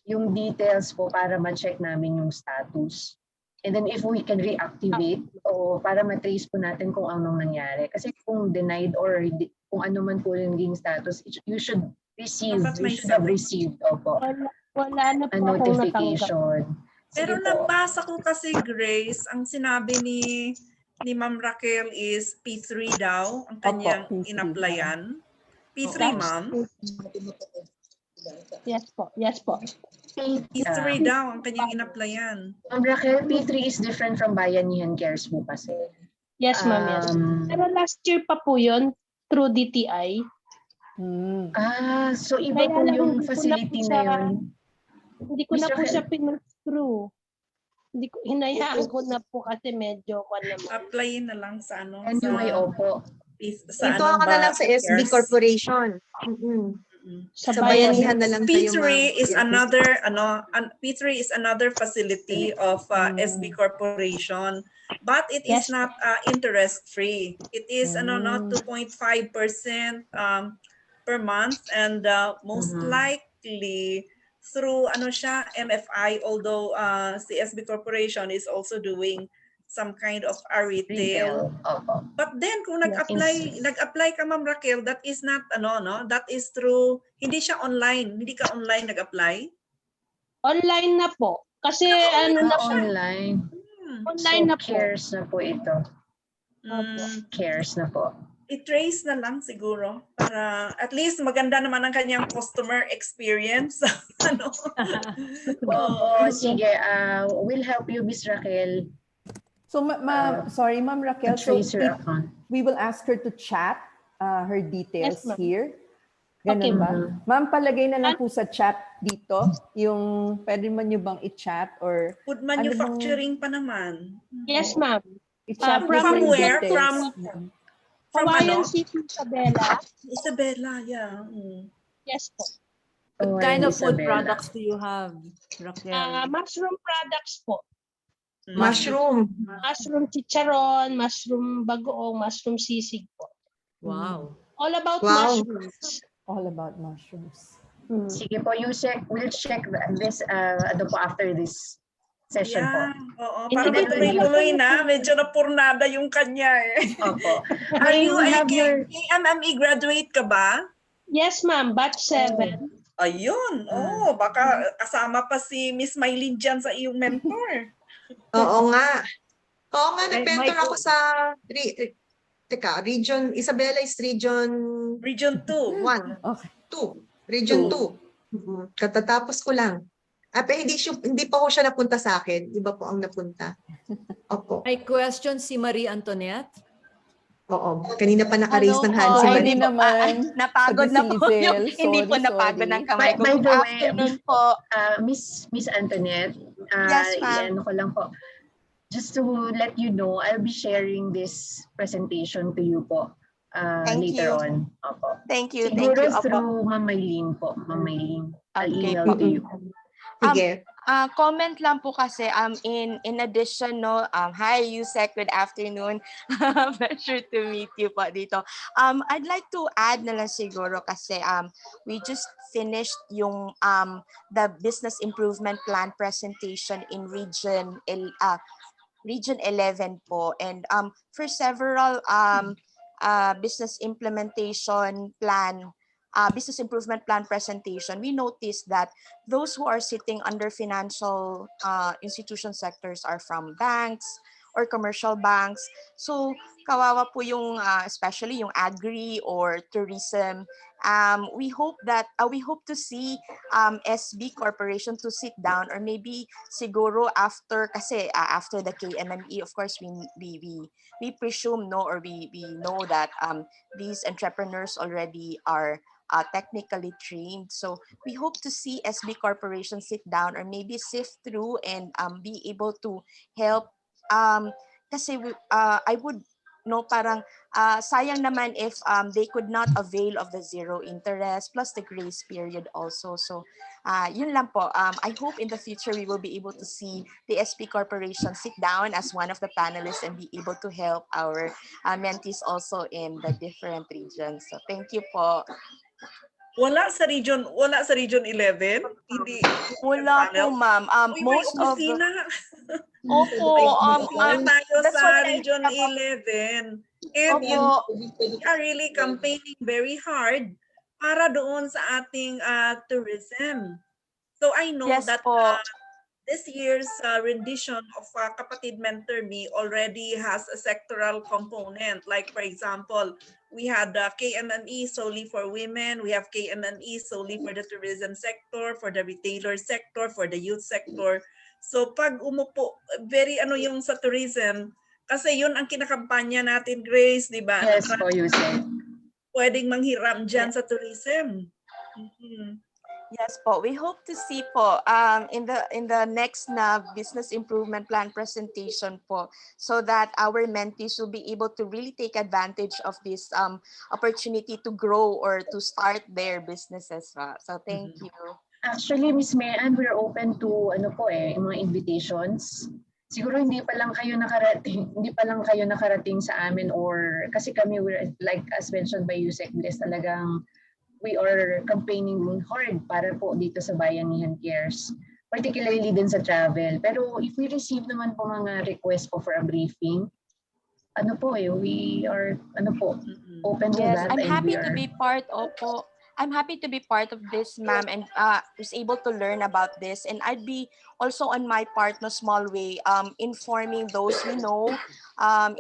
yung details po para ma-check namin yung status. And then if we can reactivate o para ma-trace po natin kung anong nangyari. Kasi kung denied or kung ano man po yung naging status, you should receive, Dapat you may should have sagot. received Wala na a po akong natanggap. notification. Pero Sige po. nabasa ko kasi, Grace, ang sinabi ni Ma'am Raquel is P3 daw ang kanyang P3. inapplyan. P3, Ma'am? Yes po, yes po. P3 daw ang kanyang inapplyan. Ma'am Raquel, P3 is different from Bayanihan Cares po kasi. Yes, ma'am, yes. Pero last year pa po yun, through DTI. So iba Kaya po lang yung hindi ko na facility po na siya- yun. Hindi ko Miss na po Raquel. siya pinag-through. Hinayaan ko na po kasi medyo ko naman. Applyin na lang sa ano. Anyway, opo. Sa Ito ano ka na lang sa SB cares. Corporation. Sa Sa Bayanihan na lang tayo, P3 ma'am. is another P3 is another facility of SB Corporation, but it is Yes. not interest free. It is 2.5% per month, and most likely through siya MFI, although si SB Corporation is also doing some kind of a retail. Opo. But then kung nag-apply ka, Ma'am Raquel, that is not that is through, hindi siya online, hindi ka online nag-apply. Online na po. Kasi ano na po, Online. online So na po. cares na po ito. Cares na po. I-trace na lang siguro para at least maganda naman ang kanyang customer experience. Opo, sige. We'll help you, Miss Raquel. So, sorry, Ma'am Raquel. To trace your So, account. we will ask her to chat her details Yes, ma'am. here. Ganun Okay, ba? Ma'am, palagay na lang po sa chat dito. Yung, pwede man nyo bang i-chat or... Food manufacturing pa naman. Yes, ma'am. I-chat nyo From yung where? details. From Hawaiian City, Isabela. Isabela, yeah. Yes po. What Oh, kind of food Isabela. products do you have, Raquel? Mushroom products po. Mushroom. Mushroom chicharon, mushroom bagoong, mushroom sisig po. Wow. All about Wow. mushrooms. All about mushrooms. Sige po, we'll check this after this session po. Yeah, oo. Para Hindi ko matuloy-tuloy na. Medyo napurnada yung kanya eh. Opo. Are you We a have your... KMME graduate ka ba? Yes, ma'am. Batch 7. Ayun. Oh, baka kasama pa si Miss Mylene dyan sa iyong mentor. Oo nga. Oo nga, Ay, nag-mentor Michael. ako sa region, Isabela is region Region 2. 1. Okay. 2. Region 2. Katatapos ko lang. Pero hindi pa ko siya napunta sa akin. Iba po ang napunta. Opo. May question si Marie Antoinette. Oo. Kanina pa naka-raise ng hand si Ay, Marie. hindi naman. Napagod na po Lizel, yung, hindi po sorry, napagod sorry. ng kamay ko. By Good the way, afternoon po. Miss Antoinette, Yes, ma'am. ano ko lang po. Just to let you know, I'll be sharing this presentation to you po Thank later you. on. Opo. Thank you. Siguro Thank you. Opo. through Ma'am Mylene po. Ma'am Mylene. I'll Okay email po. to you. Sige. Comment lang po kasi in addition no hi Yusek, good afternoon. Pleasure to meet you po dito. I'd like to add na lang siguro kasi we just finished yung the business improvement plan presentation in region 11 po, and for several business implementation plan business improvement plan presentation, we noticed that those who are sitting under financial institution sectors are from banks or commercial banks. So kawawa po yung especially yung agri or tourism. We hope to see SB Corporation to sit down, or maybe siguro after kasi after the KMME, of course we presume no, or we know that these entrepreneurs already are technically trained. So we hope to see SB Corporation sit down or maybe sift through and be able to help. Kasi I would no, parang sayang naman if they could not avail of the zero interest plus the grace period also. So yun lang po. I hope in the future we will be able to see the SP Corporation sit down as one of the panelists and be able to help our mentees also in the different regions. So thank you po. Wala sa region 11? Hindi Wala po, panel? ma'am. Uy, may Most of the, opisina. opo, May opisina tayo that's sa what I, region 11. And opo, we are really campaigning very hard para doon sa ating tourism. So I know yes that po. this year's rendition of Kapatid Mentor Me already has a sectoral component. Like, for example, we had KMME solely for women. We have KMME solely for the tourism sector, for the retailer sector, for the youth sector. So pag umupo, very ano yung sa tourism, kasi yun ang kinakampanya natin, Grace, di ba? Yes po, Yusek. Pwedeng manghiram dyan sa tourism. Yes po. We hope to see po in the next na business improvement plan presentation po, so that our mentees will be able to really take advantage of this opportunity to grow or to start their businesses. So thank you. Actually, Miss Mayan, we're open to mga invitations. Siguro hindi pa lang kayo nakarating sa amin, or kasi kami, we're like as mentioned by Yusek Bliss, talagang we are campaigning hard para po dito sa Bayanihan Cares, particularly din sa travel. Pero if we receive naman po mga request po for a briefing, we are open to Yes, that. I'm and happy we to are, be part of po. I'm happy to be part of this, ma'am, and was able to learn about this. And I'd be also on my part, no small way, informing those we know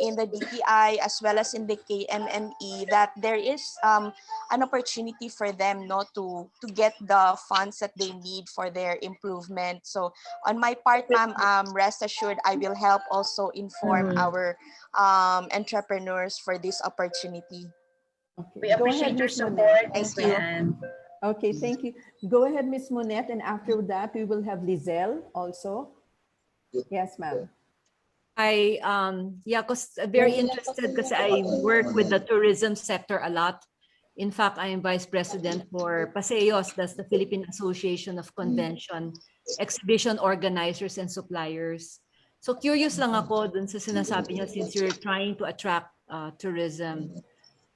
in the DTI as well as in the KMME that there is an opportunity for them, no, to get the funds that they need for their improvement. So on my part, ma'am, rest assured, I will help also inform our entrepreneurs for this opportunity. Okay. we appreciate your support, Miss Thank you. Mayan. Okay, thank you. Go ahead, Ms. Monette, and after that, we will have Lizelle also. Yes, ma'am. Because very interested kasi I work with the tourism sector a lot. In fact, I am Vice President for PASEOS, that's the Philippine Association of Convention, Exhibition Organizers and Suppliers. So curious lang ako dun sa sinasabi niya, since you're trying to attract tourism.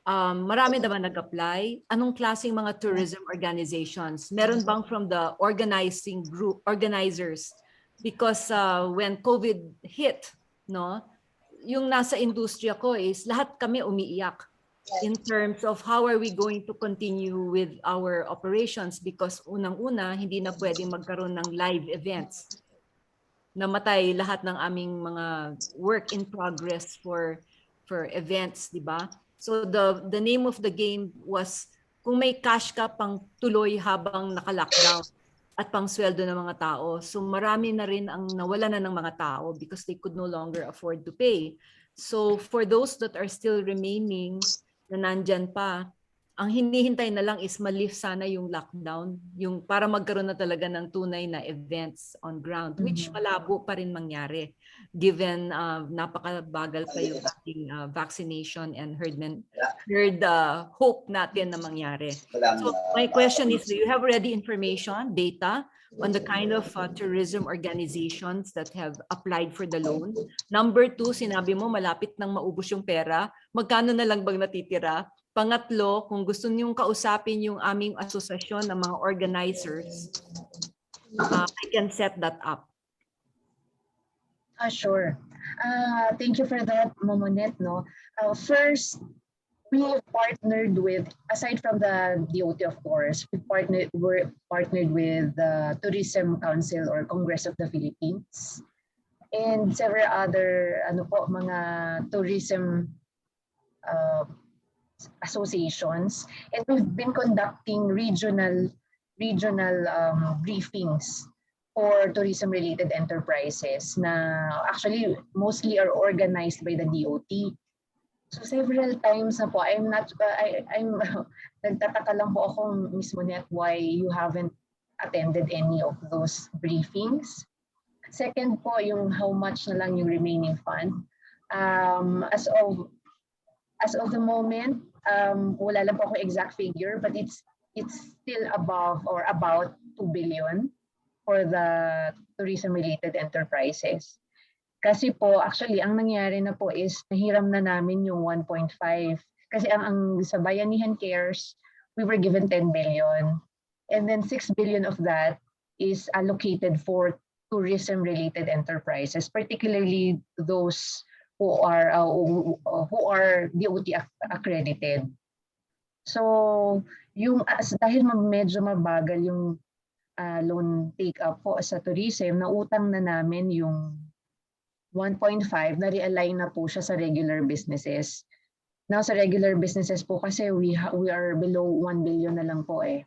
Marami naman nag-apply. Anong klaseng mga tourism organizations? Meron bang from the organizers? Because when COVID hit, no, yung nasa industriya ko is lahat kami umiiyak in terms of how are we going to continue with our operations, because unang-una hindi na pwedeng magkaroon ng live events. Namatay lahat ng aming mga work in progress for events, di ba? So the name of the game was kung may cash ka pang tuloy habang naka-lockdown at pang sweldo ng mga tao. So marami na rin ang nawala na ng mga tao because they could no longer afford to pay. So for those that are still remaining na nandyan pa, ang hinihintay na lang is ma-lift sana yung lockdown, yung para magkaroon na talaga ng tunay na events on ground, which malabo pa rin mangyari given napakabagal pa yung ating vaccination and herd hope natin na mangyari. So my question is, do you have already information, data on the kind of tourism organizations that have applied for the loan? Number 2, sinabi mo malapit nang maubos yung pera. Magkano na lang bang natitira? Pangatlo, kung gusto niyong kausapin yung aming asosasyon ng mga organizers, I can set that up. Sure. Thank you for that, Momonet. No? First, we have partnered with, aside from the DOT, of course, we're partnered with the Tourism Council or Congress of the Philippines and several other mga tourism associations, and we've been conducting regional briefings for tourism-related enterprises na actually mostly are organized by the DOT. So several times na po, I'm nagtataka lang po ako, Ms. Monette, why you haven't attended any of those briefings. Second po, yung how much na lang yung remaining fund. As of the moment, wala lang po ako exact figure, but it's still above or about 2 billion for the tourism-related enterprises. Kasi po, actually, ang nangyari na po is nahiram na namin yung 1.5. Kasi ang sa Bayanihan Cares, we were given 10 billion. And then 6 billion of that is allocated for tourism-related enterprises, particularly those who are DOT accredited. So yung dahil medyo mabagal yung loan take-up po sa tourism, nautang na namin yung 1.5, na-realign na po siya sa regular businesses. Now sa regular businesses po kasi we are below 1 billion na lang po eh.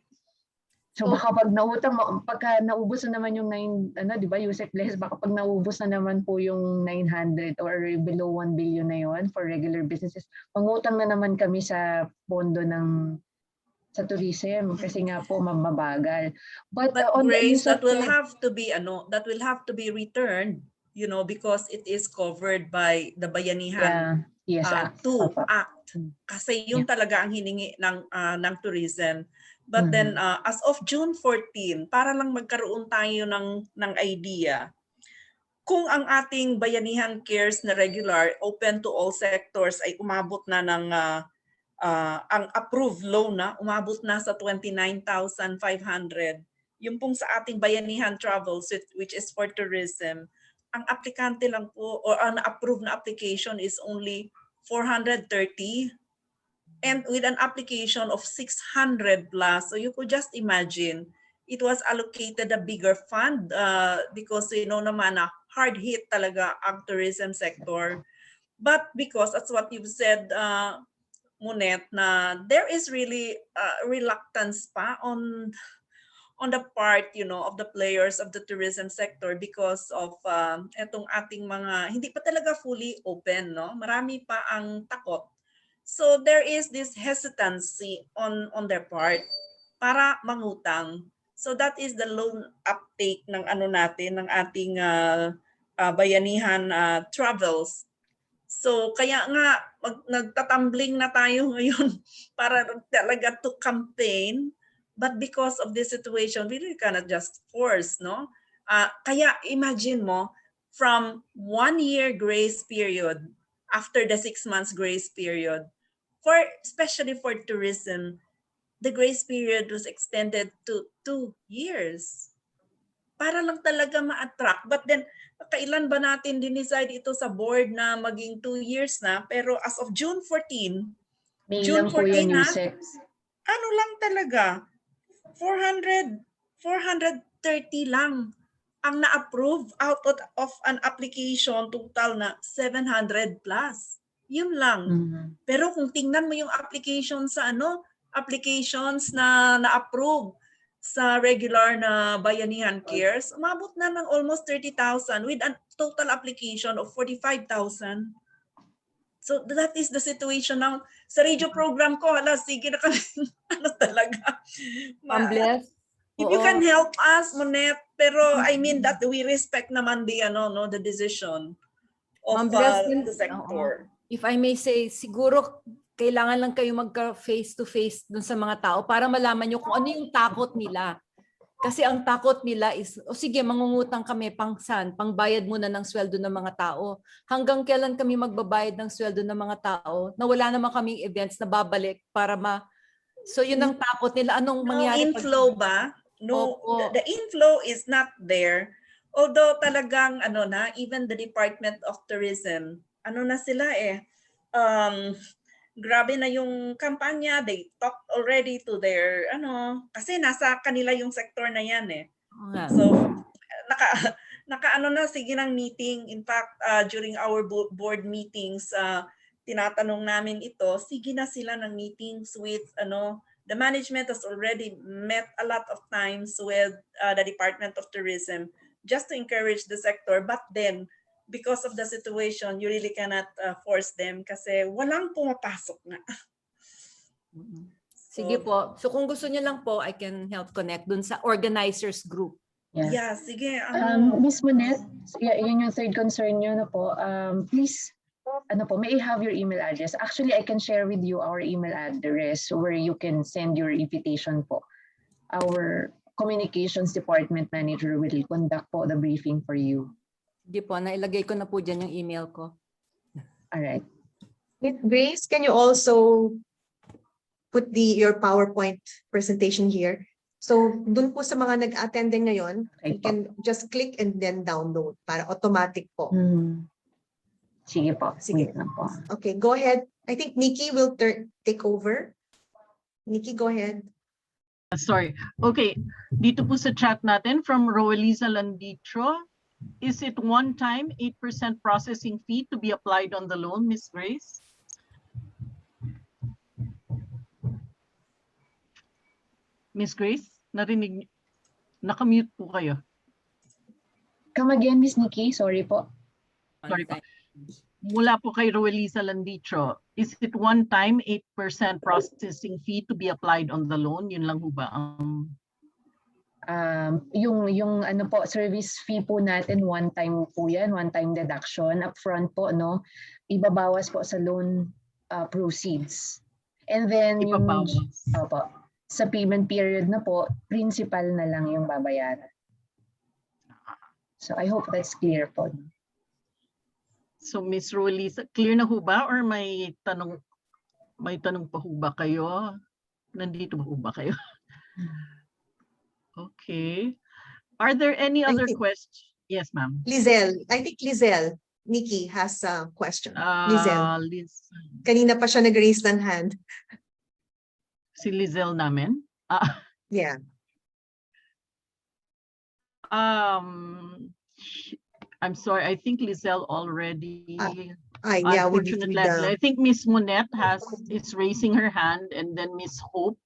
So baka pag nautang, pagka naubos na naman yung 9, di ba, Yusek Bless, baka pag naubos na naman po yung 900 or below 1 billion na yon for regular businesses, mangutang na naman kami sa pondo sa tourism kasi nga po mabagal. But on Grace, the that will have to be returned, because it is covered by the Bayanihan Act. Act. Kasi yun talaga ang hiningi ng tourism. But then as of June 14, para lang magkaroon tayo ng idea, kung ang ating Bayanihan Cares na regular, open to all sectors ay umabot na ng ang approved loan na umabot na sa 29,500. Yung pong sa ating Bayanihan Travels, which is for tourism, ang aplikante lang po or ang approved na application is only 430. And with an application of 600 plus, so you could just imagine, it was allocated a bigger fund because naman na hard hit talaga ang tourism sector. But because that's what you've said, Monet, na there is really reluctance pa on the part, of the players of the tourism sector because of etong ating mga hindi pa talaga fully open, no? Marami pa ang takot. So there is this hesitancy on their part para mangutang. So that is the loan uptake ng ng ating Bayanihan Travels. So kaya nga nagtatumbling na tayo ngayon para talaga to campaign, but because of this situation we really cannot just force, no? Kaya imagine mo, from 1 year grace period after the 6 months grace period, especially for tourism, the grace period was extended to 2 years. Para lang talaga ma-attract. But then, kailan ba natin din-decide ito sa board na maging 2 years na? Pero as of June 14, June 14 na, ano lang talaga, 430 lang ang na-approve out of an application total na 700 plus. Yun lang. Pero kung tingnan mo yung applications na na-approve sa regular na Bayanihan Cares, umabot na ng almost 30,000 with a total application of 45,000. So that is the situation now. Sa radio program ko, sige na kami, talaga. Bless. If you can help us, Monet, pero I mean that we respect naman the decision of the sector. If I may say, siguro kailangan lang kayo magka-face-to-face dun sa mga tao para malaman nyo kung ano yung takot nila. Kasi ang takot nila is, sige, mangungutang kami pangbayad muna ng sweldo ng mga tao. Hanggang kailan kami magbabayad ng sweldo ng mga tao na wala naman kaming events na babalik para So yun ang takot nila. Anong mangyari? Inflow ba? No, the inflow is not there. Although talagang even the Department of Tourism, na sila grabe na yung kampanya, they talked already to their kasi nasa kanila yung sector na yan So sige ng meeting. In fact, during our board meetings, tinatanong namin ito, sige na sila ng meetings with the management has already met a lot of times with the Department of Tourism just to encourage the sector. But then, because of the situation, you really cannot force them kasi walang pumapasok na. Sige po. So kung gusto niyo lang po, I can help connect dun sa organizers group. Yeah, sige. Miss Monet, yun yung third concern nyo na po. Please, may I have your email address? Actually, I can share with you our email address where you can send your invitation po. Our communications department manager will conduct po the briefing for you. Hindi po, nailagay ko na po dyan yung email ko. All right. Grace, can you also put your PowerPoint presentation here. So dun po sa mga nag-attend din ngayon, you can just click and then download para automatic po. Sige po. Sige. Wait lang po. Okay, go ahead. I think Nikki will take over. Nikki, go ahead. Sorry. Okay, dito po sa chat natin from Roeliza Landitro. Is it one time 8% processing fee to be applied on the loan, Miss Grace? Miss Grace, nakamute po kayo. Come again, Miss Nikki. Sorry po. Sorry po. Mula po kay Roeliza Landitro, is it one time 8% processing fee to be applied on the loan? Yun lang ho ba? Yung ano po, service fee po natin, one time po yan, one time deduction upfront po, no? Ibabawas po sa loan proceeds. And then sa payment period na po, principal na lang yung babayaran. So I hope that's clear po. So Miss Roeliza, clear na ho ba or may tanong pa ho ba kayo? Nandito ho ba kayo? Okay. Are there any other questions? Yes, ma'am. Lizelle, I think Lizelle, Nikki has a question. Lizelle. Kanina pa siya nag-raise ng hand. Si Lizelle namin? Yeah. I'm sorry, I think Lizelle already, yeah, unfortunately, I think Miss Monette is raising her hand, and then Miss Hope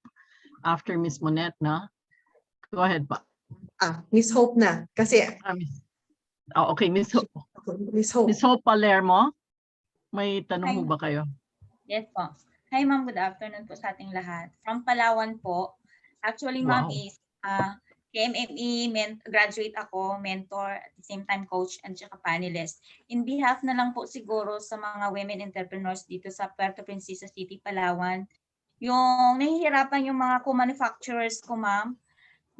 after Miss Monette, na? Go ahead pa. Miss Hope na. Kasi... okay, Miss Hope. Miss Hope. Miss Hope Palermo, may tanong ho ba kayo? Yes po. Hi ma'am, good afternoon po sa ating lahat. From Palawan po. Actually ma'am is KMME graduate ako, mentor, at the same time coach and saka panelist. In behalf na lang po siguro sa mga women entrepreneurs dito sa Puerto Princesa City, Palawan, yung nahihirapan yung mga co-manufacturers ko ma'am,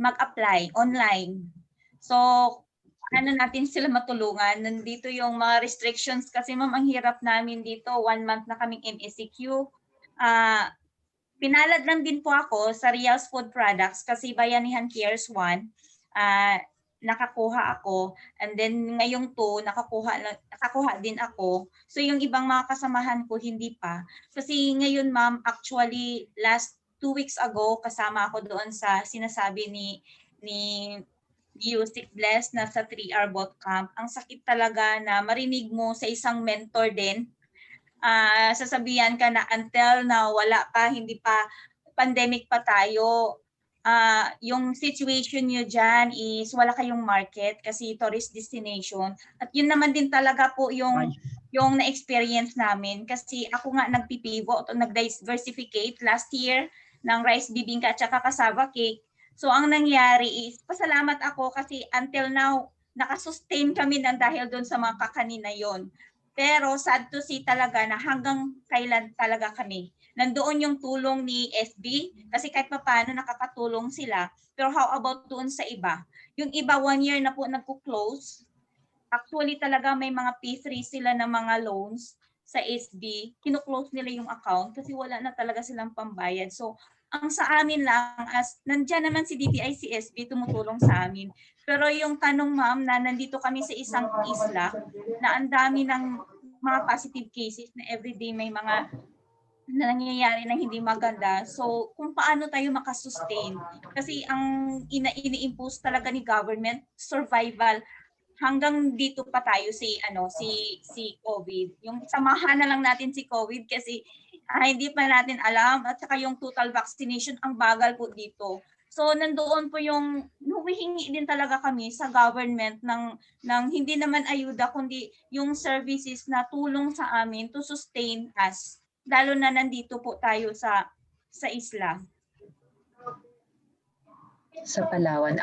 mag-apply online. So, ano natin sila matulungan? Nandito yung mga restrictions kasi ma'am, ang hirap namin dito. 1 month na kaming MSCQ. Pinalad lang din po ako sa Rial's Food Products kasi Bayanihan Cares 1, nakakuha ako. And then ngayong 2, nakakuha din ako. So yung ibang mga kasamahan ko hindi pa. Kasi ngayon ma'am, actually last 2 weeks ago kasama ako doon sa sinasabi ni Music Bless na sa 3-hour bootcamp. Ang sakit talaga na marinig mo sa isang mentor din. Sasabihan ka na until na wala pa, hindi pa, pandemic pa tayo, yung situation nyo dyan is wala kayong market kasi tourist destination. At yun naman din talaga po yung na-experience namin kasi ako nga nagpipivot o nag-diversificate last year ng rice bibingka at saka cassava cake. So ang nangyari is pasalamat ako kasi until now nakasustain kami ng dahil doon sa mga kakanin na yon. Pero sad to see talaga na hanggang kailan talaga kami. Nandoon yung tulong ni SB kasi kahit paano nakakatulong sila. Pero how about doon sa iba? Yung iba 1 year na po nagko-close. Actually talaga may mga P3 sila na mga loans sa SB. Kino-close nila yung account kasi wala na talaga silang pambayad. So ang sa amin lang, as nandiyan naman si DTI SB tumutulong sa amin. Pero yung tanong ma'am na nandito kami sa isang isla na ang dami ng mga positive cases na everyday may mga na nangyayari na hindi maganda. So kung paano tayo makasustain? Kasi ang ini-impose talaga ni government, survival. Hanggang dito pa tayo si COVID. Yung samahan na lang natin si COVID kasi hindi pa natin alam at saka yung total vaccination ang bagal po dito. So nandoon po yung humihingi din talaga kami sa government ng hindi naman ayuda kundi yung services na tulong sa amin to sustain us lalo na nandito po tayo sa isla. Sa Palawan.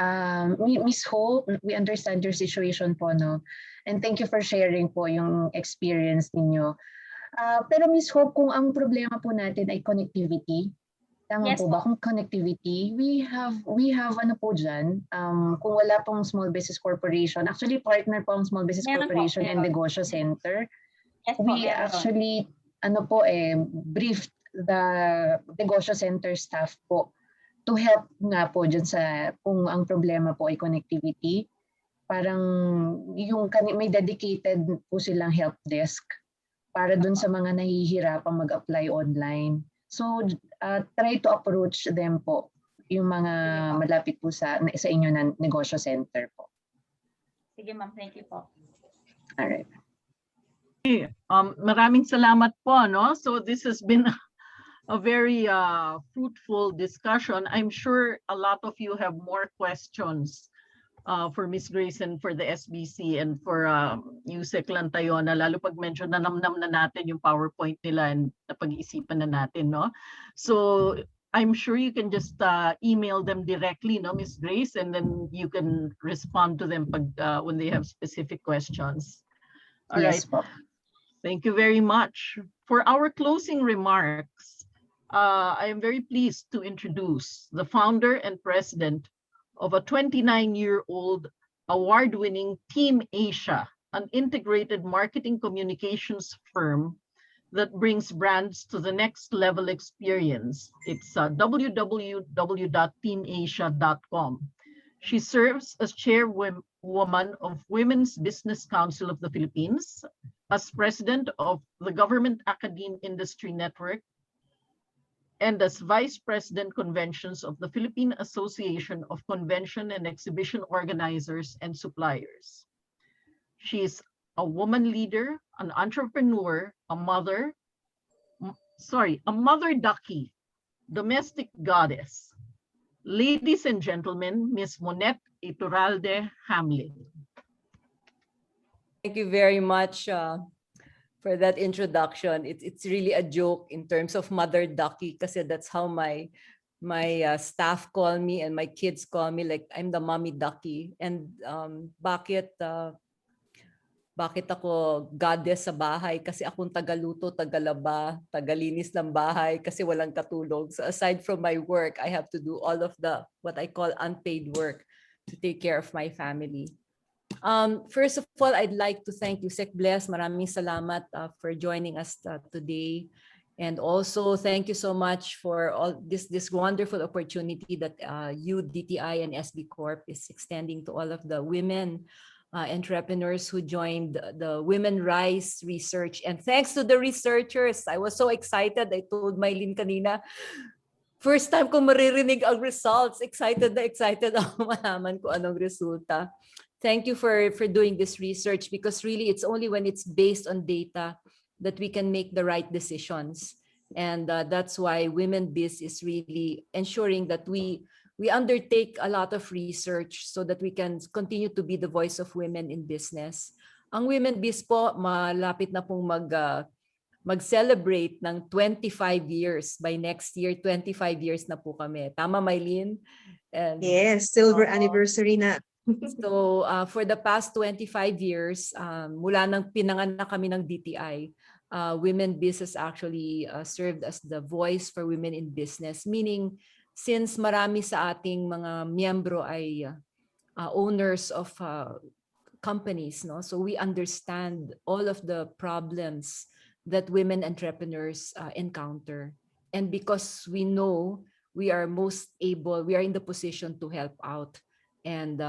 Miss Hope, we understand your situation po, no? And thank you for sharing po yung experience ninyo. Pero Miss Hope, kung ang problema po natin ay connectivity, tama yes, po ba? Kung connectivity, we have ano po dyan, kung wala pong Small Business Corporation, actually partner po ang Small Business Corporation and Negosyo Center. Yes, we actually, briefed the negosyo center staff po to help nga po dyan sa kung ang problema po ay connectivity. Parang may dedicated po silang help desk para dun sa mga nahihirapang mag-apply online. So try to approach them po, yung mga malapit po sa inyo na negosyo center po. Sige ma'am, thank you po. Alright. Maraming salamat po, no? So this has been a very fruitful discussion. I'm sure a lot of you have more questions for Ms. Grace and for the SBC and for Yusek Lantayona, lalo pag medyo nanamnam na natin yung PowerPoint nila and napag-iisipan na natin, no? So I'm sure you can just email them directly, no, Ms. Grace, and then you can respond to them pag, when they have specific questions. All Yes, right. Thank you very much. For our closing remarks, I am very pleased to introduce the founder and president of a 29-year-old award-winning Team Asia, an integrated marketing communications firm that brings brands to the next level experience. It's www.teamasia.com. She serves as chairwoman of Women's Business Council of the Philippines, as president of the Government Academe Industry Network, and as vice president conventions of the Philippine Association of Convention and Exhibition Organizers and Suppliers. She is a woman leader, an entrepreneur, a mother ducky, domestic goddess. Ladies and gentlemen, Ms. Monette Iturralde Hamlin. Thank you very much for that introduction. It's really a joke in terms of mother ducky kasi that's how my staff call me and my kids call me, like I'm the mommy ducky. And bakit ako goddess sa bahay? Kasi akong tagaluto, tagalaba, tagalinis ng bahay kasi walang katulong. So aside from my work, I have to do all of the what I call unpaid work to take care of my family. First of all, I'd like to thank you, Sec Bless. Maraming salamat for joining us today. And also, thank you so much for all this wonderful opportunity that you, DTI and SB Corp is extending to all of the women entrepreneurs who joined the Women Rise research. And thanks to the researchers, I was so excited. I told Mylene kanina, first time ko maririnig ang results. Excited na excited ako malaman ko anong resulta. Thank you for doing this research, because really it's only when it's based on data that we can make the right decisions. And that's why Women Biz is really ensuring that we undertake a lot of research so that we can continue to be the voice of women in business. Ang Women Biz po, malapit na pong mag-celebrate ng 25 years. By next year, 25 years na po kami. Tama, Mylene? And, yes, silver anniversary na. So for the past 25 years, mula nang pinanganak kami ng DTI, Women Biz has actually served as the voice for women in business. Meaning, since marami sa ating mga miyembro ay owners of companies, no? So we understand all of the problems that women entrepreneurs encounter. And because we know we are in the position to help out and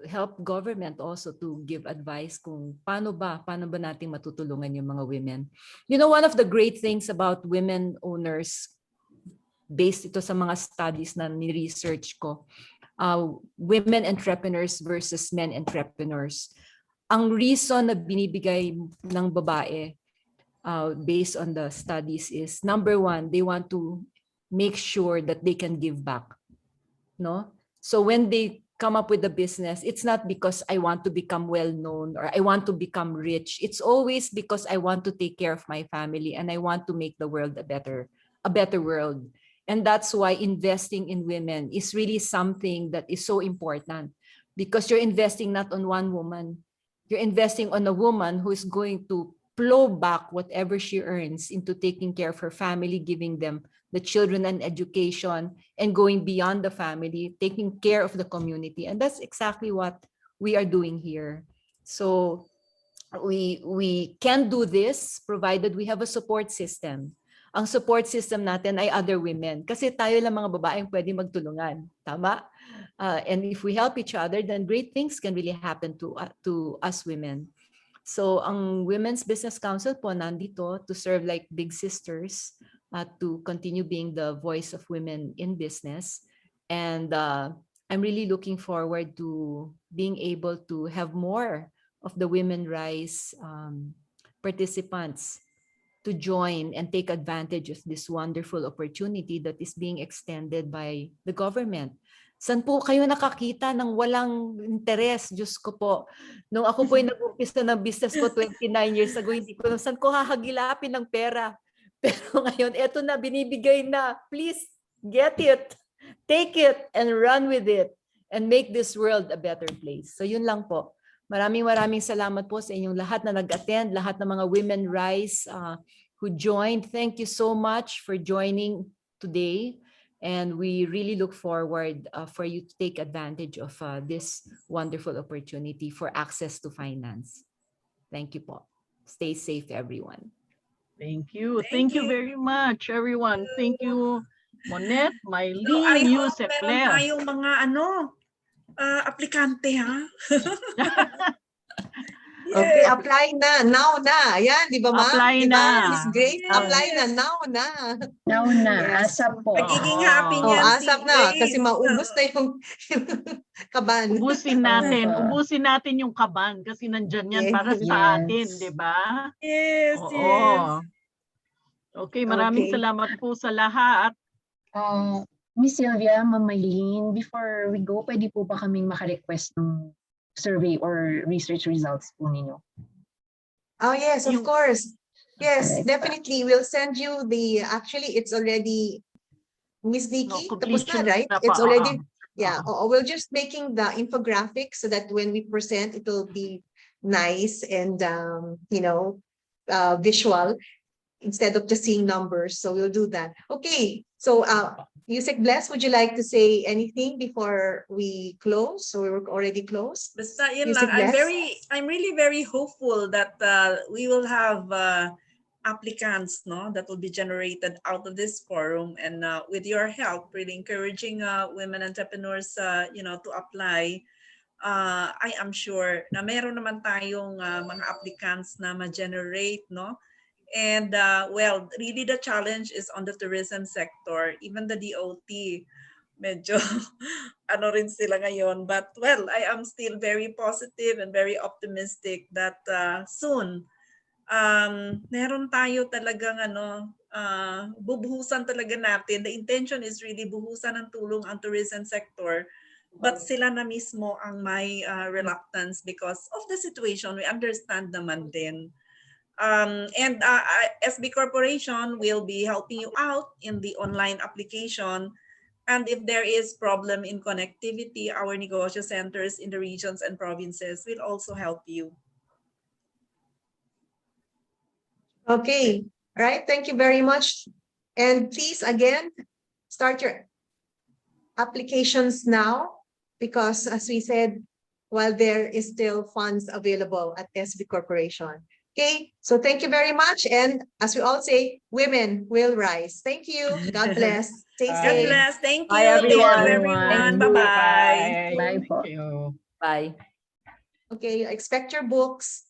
help government also to give advice kung paano ba natin matutulungan yung mga women. You know, one of the great things about women owners, based ito sa mga studies na ni-research ko, women entrepreneurs versus men entrepreneurs. Ang reason na binibigay ng babae based on the studies is, number one, they want to make sure that they can give back. No? So when they come up with a business, it's not because I want to become well-known or I want to become rich. It's always because I want to take care of my family and I want to make the world a better world. And that's why investing in women is really something that is so important, because you're investing not on one woman. You're investing on a woman who is going to plow back whatever she earns into taking care of her family, giving them the children and education, and going beyond the family, taking care of the community. And that's exactly what we are doing here. So we can do this provided we have a support system. ang support system natin ay other women. Kasi tayo lang mga babaeng pwede magtulungan. Tama? And if we help each other, then great things can really happen to us women. So ang Women's Business Council po nandito to serve like big sisters, to continue being the voice of women in business. And I'm really looking forward to being able to have more of the Women Rise participants to join and take advantage of this wonderful opportunity that is being extended by the government. San po kayo nakakita ng walang interes? Diyos ko po. Nung ako po ay nag-umpisa ng business ko 29 years ago, hindi ko saan ko hahagilapin ng pera. Pero ngayon, eto na, binibigay na. Please, get it. Take it and run with it and make this world a better place. So yun lang po. Maraming salamat po sa inyong lahat na nag-attend, lahat ng mga Women Rise who joined. Thank you so much for joining today. And we really look forward for you to take advantage of this wonderful opportunity for access to finance. Thank you po. Stay safe, everyone. Thank you. Thank you very much, everyone. Thank you, Monette, Mylene, I you, hope meron tayong mga aplikante, ha? Okay, apply na. Now na. Yan, di ba, ma'am? Apply Diba, na. Miss Grace? Yes. Apply na. Now na. Now na, Yes. ASAP po. Magiging happy Oh, niyan si asap na. Grace. Kasi maubos na yung kaban. Ubusin natin yung kaban kasi nandyan yan para Yes. sa atin, di ba? Yes, Oo. yes. Okay, maraming Okay. salamat po sa lahat. Miss Sylvia, Ma'am Mylene, before we go, pwede po ba kaming makarequest ng survey or research results po ninyo? Oh, yes, of course. Yes, definitely. We'll send you actually, it's already, Miss Nikki, tapos na, right? It's already, yeah. We're just making the infographic so that when we present, it'll be nice and, visual instead of just seeing numbers. So we'll do that. Okay. So, Yusek Bless, would you like to say anything before we close? So we were already closed. Basta yun Yusek lang. Bless? I'm really very hopeful that we will have applicants, no, that will be generated out of this forum, and with your help, really encouraging women entrepreneurs, to apply. I am sure na meron naman tayong mga applicants na ma-generate, no? And well, really the challenge is on the tourism sector, even the DOT. Medyo ano rin sila ngayon, but well, I am still very positive and very optimistic that soon meron tayo talagang bubuhusan talaga natin. The intention is really buhusan ng tulong ang tourism sector, but sila na mismo ang may reluctance because of the situation. We understand naman din. And SB Corporation will be helping you out in the online application. And if there is problem in connectivity, our negosyo centers in the regions and provinces will also help you. Okay. All right. Thank you very much. And please, again, start your applications now, because as we said, while there is still funds available at SB Corporation. Okay, so thank you very much. And as we all say, women will rise. Thank you. God bless. Stay God safe. bless. Thank you. Bye, everyone. Thank you, everyone. Bye-bye. Bye po. Bye. Okay, expect your books.